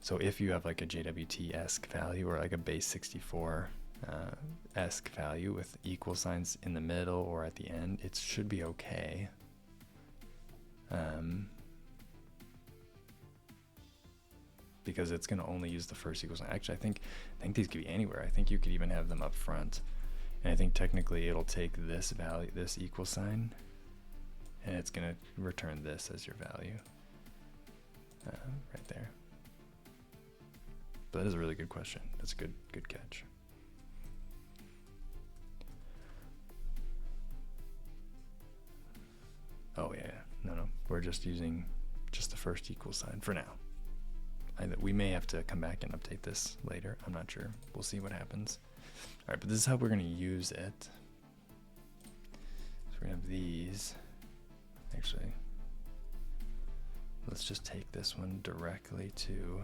So if you have like a JWT-esque value or like a base 64 esque value with equal signs in the middle or at the end, it should be okay. Because it's going to only use the first equal sign. Actually, I think these could be anywhere. I think you could even have them up front. And I think technically it'll take this value, this equal sign, and it's going to return this as your value. Right there. But that is a really good question. That's a good catch. Oh yeah, no, we're just using just the first equal sign for now. We may have to come back and update this later. I'm not sure. We'll see what happens. All right, but this is how we're going to use it. So we're going to have these. Actually, let's just take this one directly to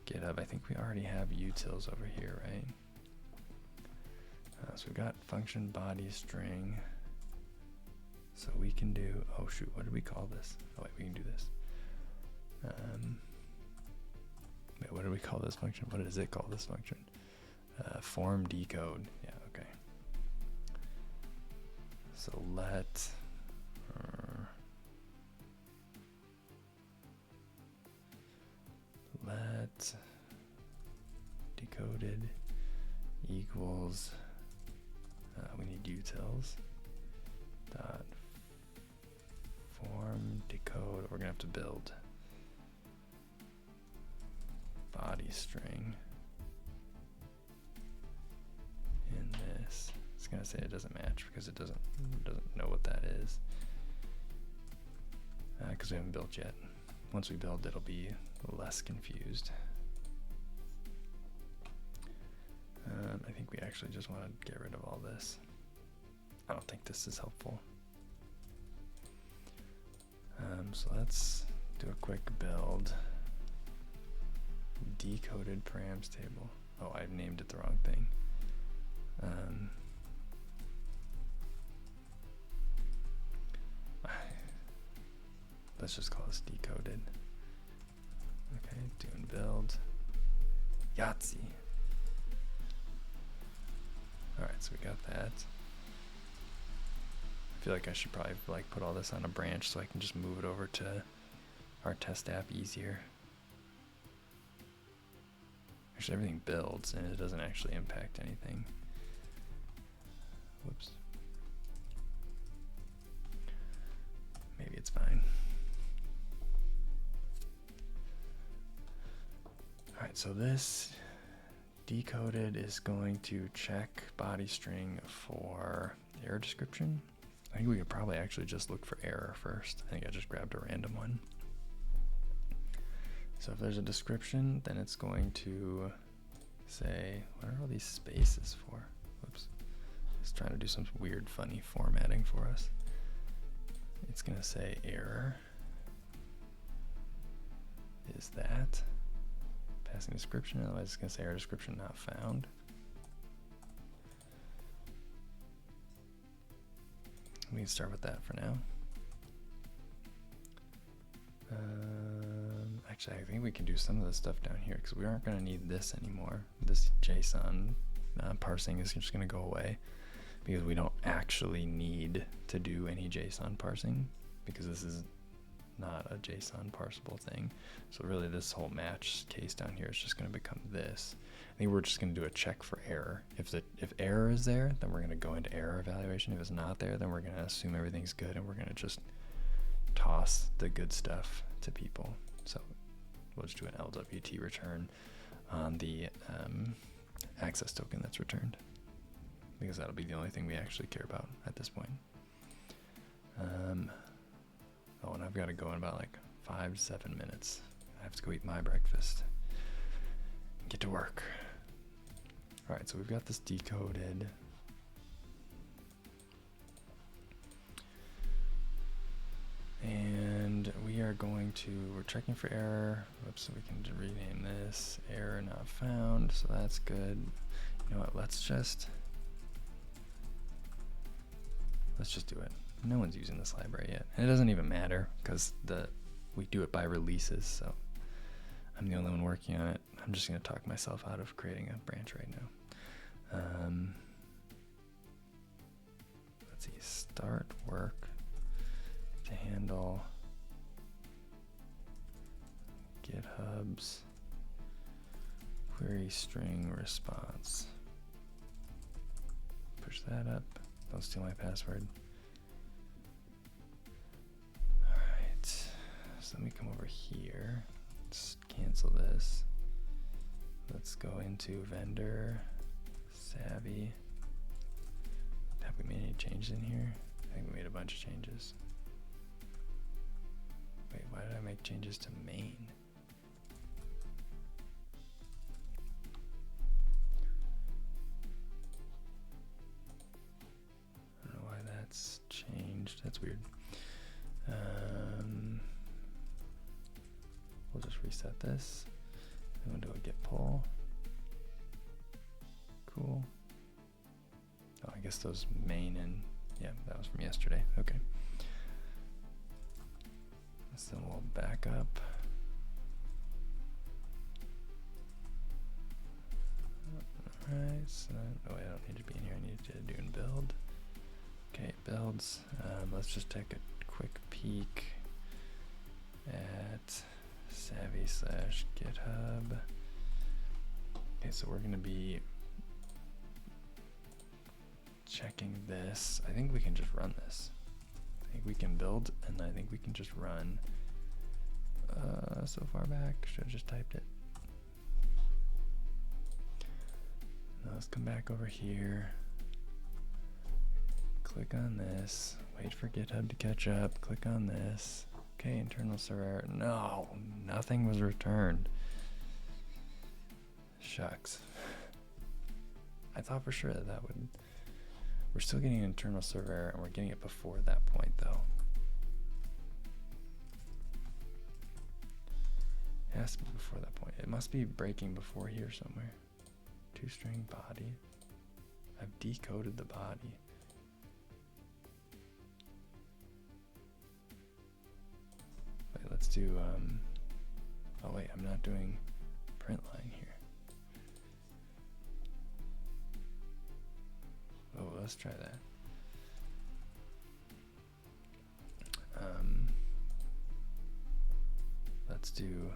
GitHub. I think we already have utils over here, right? So we've got function body string. So we can do, oh shoot, what did we call this? Oh wait, we can do this. Wait, what did we call this function? What does it call this function? Form decode. Yeah, okay. So let decoded equals, we need utils dot form decode. We're gonna have to build body string in this. It's gonna say it doesn't match because it doesn't know what that is, because we haven't built yet. Once we build, it'll be less confused. I think we actually just want to get rid of all this. I don't think this is helpful. So let's do a quick build. Decoded params table. Oh, I've named it the wrong thing. Let's just call this decoded. Okay, doing build. Yahtzee. Alright, so we got that. I feel like I should probably like put all this on a branch so I can just move it over to our test app easier. Actually, everything builds and it doesn't actually impact anything. Whoops. it's fine. All right, so this decoded is going to check body string for error description. I think we could probably actually just look for error first. I think I just grabbed a random one. So if there's a description, then it's going to say, what are all these spaces for? Whoops. It's trying to do some weird, funny formatting for us. It's going to say error. Is that passing description? Otherwise, it's going to say error description not found. We can start with that for now. Actually, I think we can do some of the stuff down here because we aren't going to need this anymore. This JSON parsing is just going to go away because we don't actually need to do any JSON parsing because this is not a JSON parsable thing. So really this whole match case down here is just going to become this. I think we're just going to do a check for error. If error is there, then we're going to go into error evaluation. If it's not there, then we're going to assume everything's good and we're going to just toss the good stuff to people. So we'll just do an LWT return on the access token that's returned because that'll be the only thing we actually care about at this point. Oh, and I've got to go in about like 5 to 7 minutes. I have to go eat my breakfast and get to work. All right, so we've got this decoded. And we are going to, we're checking for error. Whoops, so we can rename this error not found. So that's good. You know what, let's just do it. No one's using this library yet. And it doesn't even matter because we do it by releases. So I'm the only one working on it. I'm just going to talk myself out of creating a branch right now. Let's see, start work to handle GitHub's query string response. Push that up. Don't steal my password. Alright, so let me come over here. Let's cancel this. Let's go into vendor savvy. Have we made any changes in here? I think we made a bunch of changes. Wait, why did I make changes to main? I don't know why that's changed. That's weird. We'll just reset this. I'm gonna do a git pull. Cool. Oh, I guess those main and yeah, that was from yesterday. Okay. So then we'll back up. Alright, so oh wait, I don't need to be in here, I need to do in build. Okay, it builds. Let's just take a quick peek at savvy/GitHub. Okay, so we're gonna be checking this. I think we can just run this. I think we can build, and I think we can just run. So far back, should have just typed it. Now let's come back over here. Click on this. Wait for GitHub to catch up. Click on this. Okay, internal server. No, nothing was returned. Shucks. I thought for sure that would. We're still getting an internal server error, and we're getting it before that point, though. It has to be before that point. It must be breaking before here somewhere. Two-string body. I've decoded the body. Wait, let's do, oh wait, I'm not doing print line here. Oh, let's try that. Let's do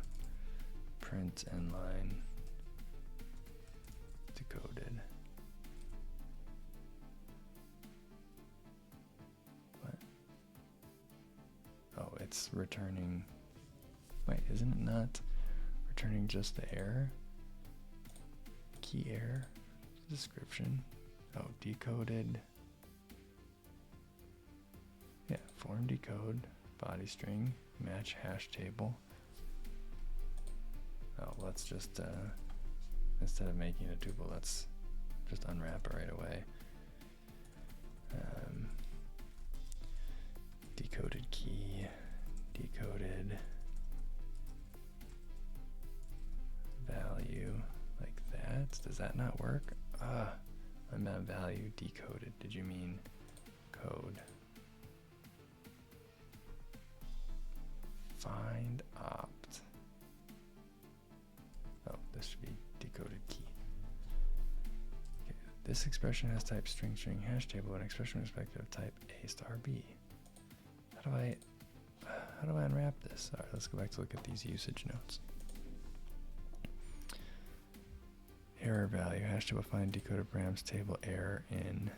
print inline decoded. What? it's returning, wait, isn't it not returning just the error? Key error, description, oh, decoded, yeah, form decode, body string, match hash table. Oh, let's just, instead of making a tuple, let's just unwrap it right away. Decoded key, decoded value, like that. Does that not work? I meant value decoded. Did you mean code? Find opt. Oh, this should be decoded key. Okay. This expression has type string hash table and expression respective of type A star B. How do I unwrap this? All right, let's go back to look at these usage notes. Error value, hash table find decoded params table error in.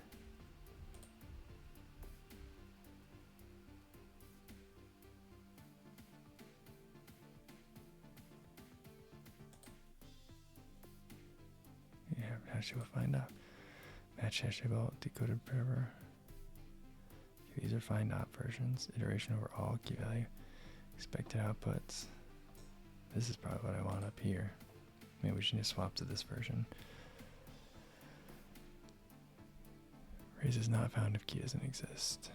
Yeah, hash table find out. Match hash table decoded parameter. These are find op versions. Iteration over all key value. Expected outputs. This is probably what I want up here. Maybe we should just swap to this version. Raise is not found if key doesn't exist.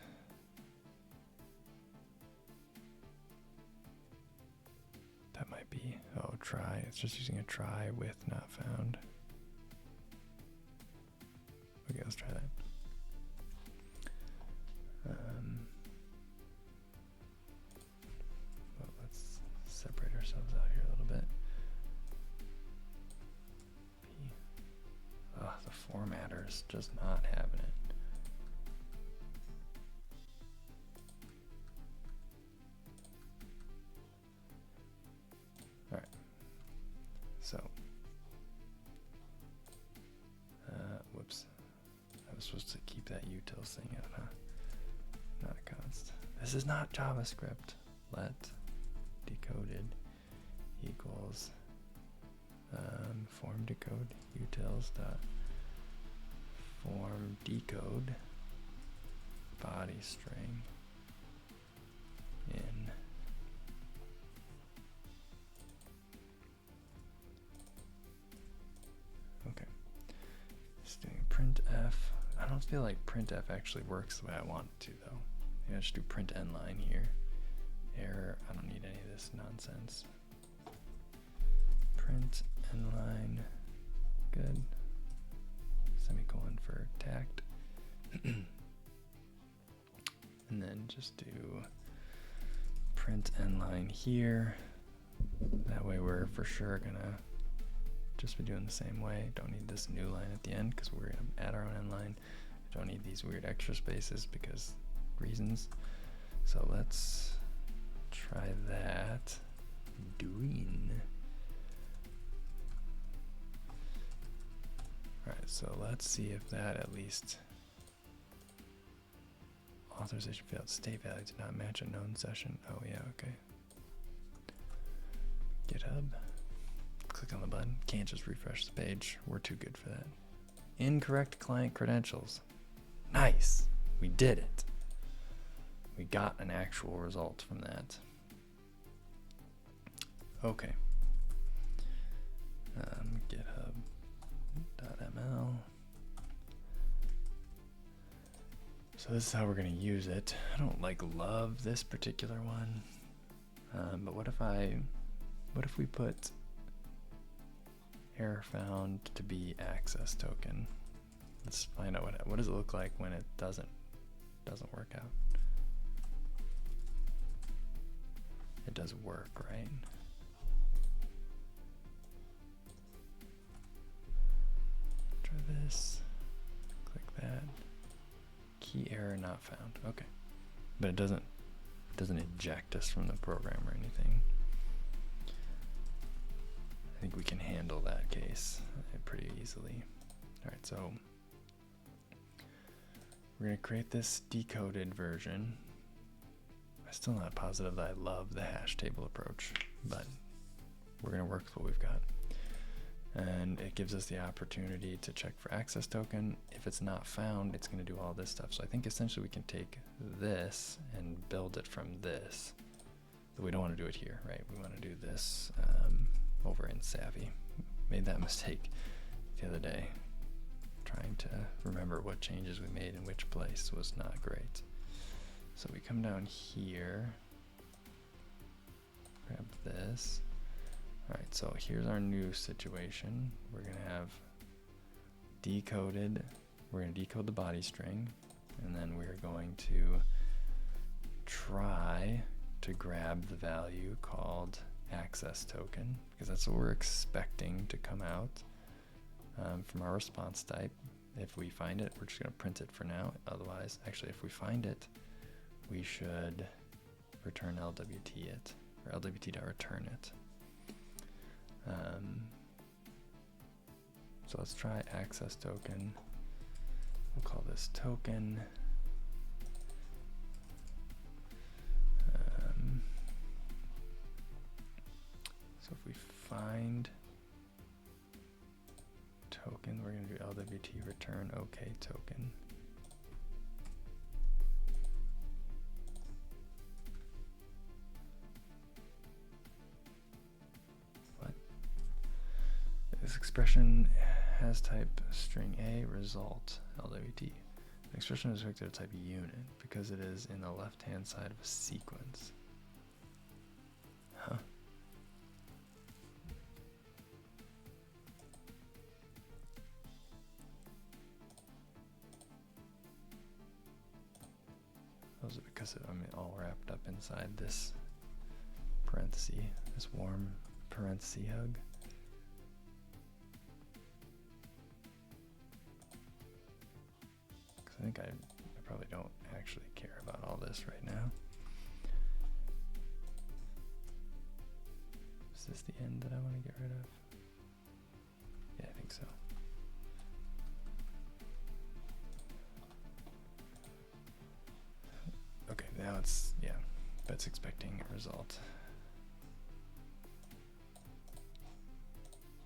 That might be, oh, try. It's just using a try with not found. Okay, let's try that. Well, let's separate ourselves out here a little bit. Oh, the formatter's just not having it. All right. So, whoops. I was supposed to keep that utils thing out, huh? Not a const. This is not JavaScript. Let decoded equals form decode utils dot form decode body string in okay. Just doing printf. I don't feel like printf actually works the way I want it to though. Yeah, just do print end line here. Error. I don't need any of this nonsense. Print end line. Good. Semicolon for tact. And then just do print end line here. That way we're for sure gonna just be doing the same way. Don't need this new line at the end because we're gonna add our own end line. Don't need these weird extra spaces because reasons. So let's try that. Doing. Alright, so let's see if that at least authorization failed. State value did not match a known session. Oh yeah, okay. GitHub. Click on the button. Can't just refresh the page. We're too good for that. Incorrect client credentials. Nice. We did it. We got an actual result from that. Okay. GitHub.ml. So this is how we're going to use it. I don't love this particular one. But what if we put error found to be access token? Let's find out what does it look like when it doesn't work out. It does work, right? Try this. Click that. Key error not found. Okay, but it doesn't eject us from the program or anything. I think we can handle that case pretty easily. All right, so we're gonna create this decoded version. still not positive that I love the hash table approach, but we're going to work with what we've got. And it gives us the opportunity to check for access token. If it's not found, it's going to do all this stuff. So I think essentially we can take this and build it from this. But we don't want to do it here, right? We want to do this over in Savvy. Made that mistake the other day. Trying to remember what changes we made in which place was not great. So we come down here, grab this. All right, so here's our new situation. We're gonna have decoded, we're gonna decode the body string, and then we're going to try to grab the value called access token, because that's what we're expecting to come out from our response type. If we find it, we're just gonna print it for now. Otherwise, actually, if we find it, we should return LWT it, or LWT.return it. So let's try access token. We'll call this token. So if we find token, we're going to do LWT return OK token. This expression has type string A result LWT. The expression is vector type unit because it is in the left hand side of a sequence. Huh? Those are because I'm all wrapped up inside this parenthesis, this warm parenthesis hug. I think I probably don't actually care about all this right now. Is this the end that I want to get rid of? Yeah, I think so. Okay, now it's, yeah, that's expecting a result.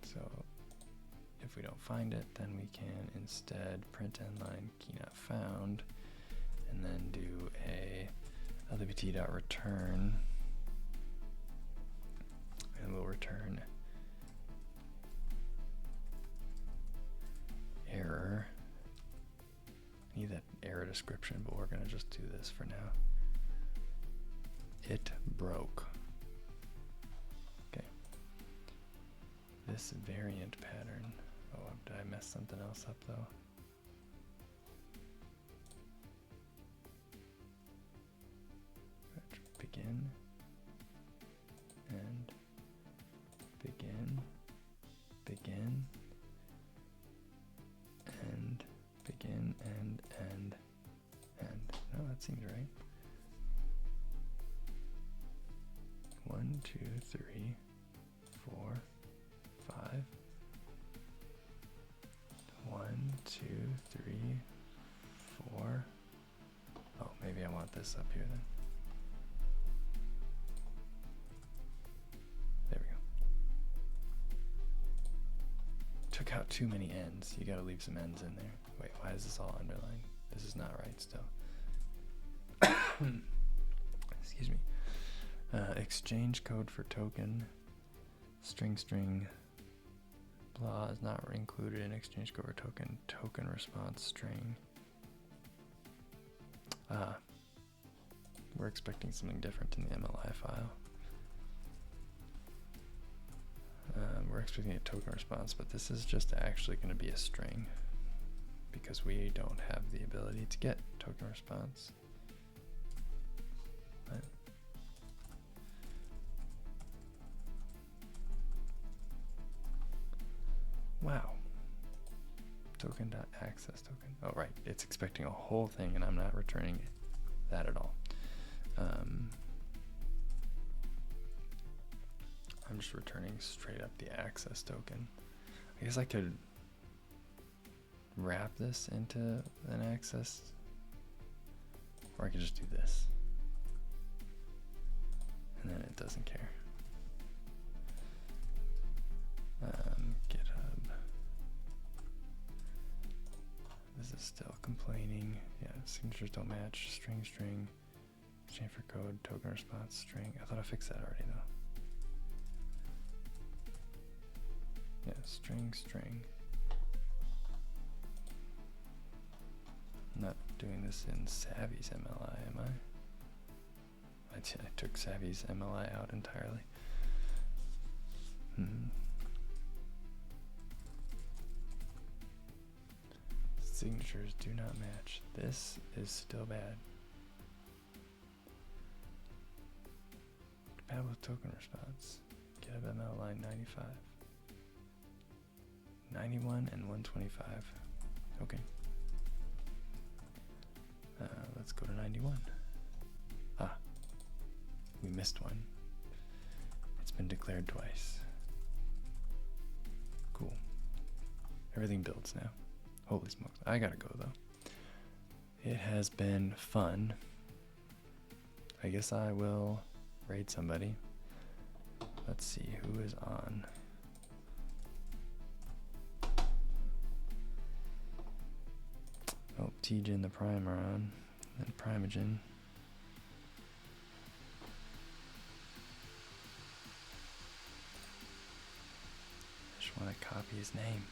So if we don't find it, then we can instead print endline key not found, and then do a LWT.return, and we'll return error. I need that error description, but we're gonna just do this for now. It broke. Okay. This variant pattern. Oh, did I mess something else up though? Begin and begin, begin and begin and end. No, that seems right. 1, 2, 3, 4, 5. 1, 2, 3, 4. Oh, maybe I want this up here then. There we go. Took out too many ends. You gotta leave some ends in there. Wait, why is this all underlined? This is not right still. Excuse me. Exchange code for token. String. Blah is not included in exchange code for token. Token response string. We're expecting something different in the MLI file. We're expecting a token response, but this is just actually going to be a string because we don't have the ability to get token response. But wow. Token.access token. Oh, right. It's expecting a whole thing, and I'm not returning that at all. I'm just returning straight up the access token. I guess I could wrap this into an access, or I could just do this. And then it doesn't care. GitHub. This is still complaining. Yeah, signatures don't match. String, string. Chain for code, token response, string. I thought I fixed that already though. Yeah, string, string. I'm not doing this in Savvy's MLI, am I? I took Savvy's MLI out entirely. Signatures do not match. This is still bad. Compatible with token response. GitHub ML line 95. 91 and 125. Okay. Let's go to 91. Ah, we missed one. It's been declared twice. Cool. Everything builds now. Holy smokes. I gotta go though. It has been fun. I guess I will raid somebody. Let's see who is on. Oh, TJ and the Prime are on. And Primogen. I just want to copy his name.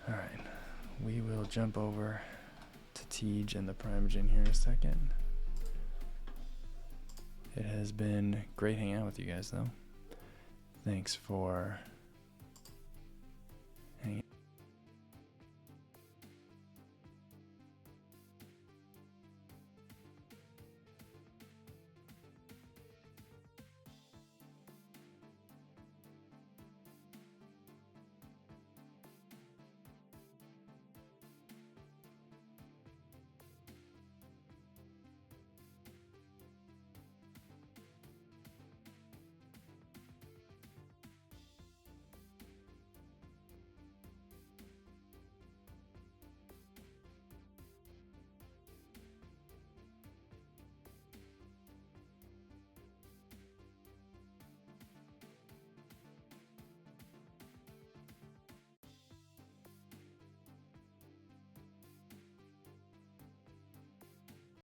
Alright, we will jump over to Tej and the Primogen here in a second. It has been great hanging out with you guys though. Thanks for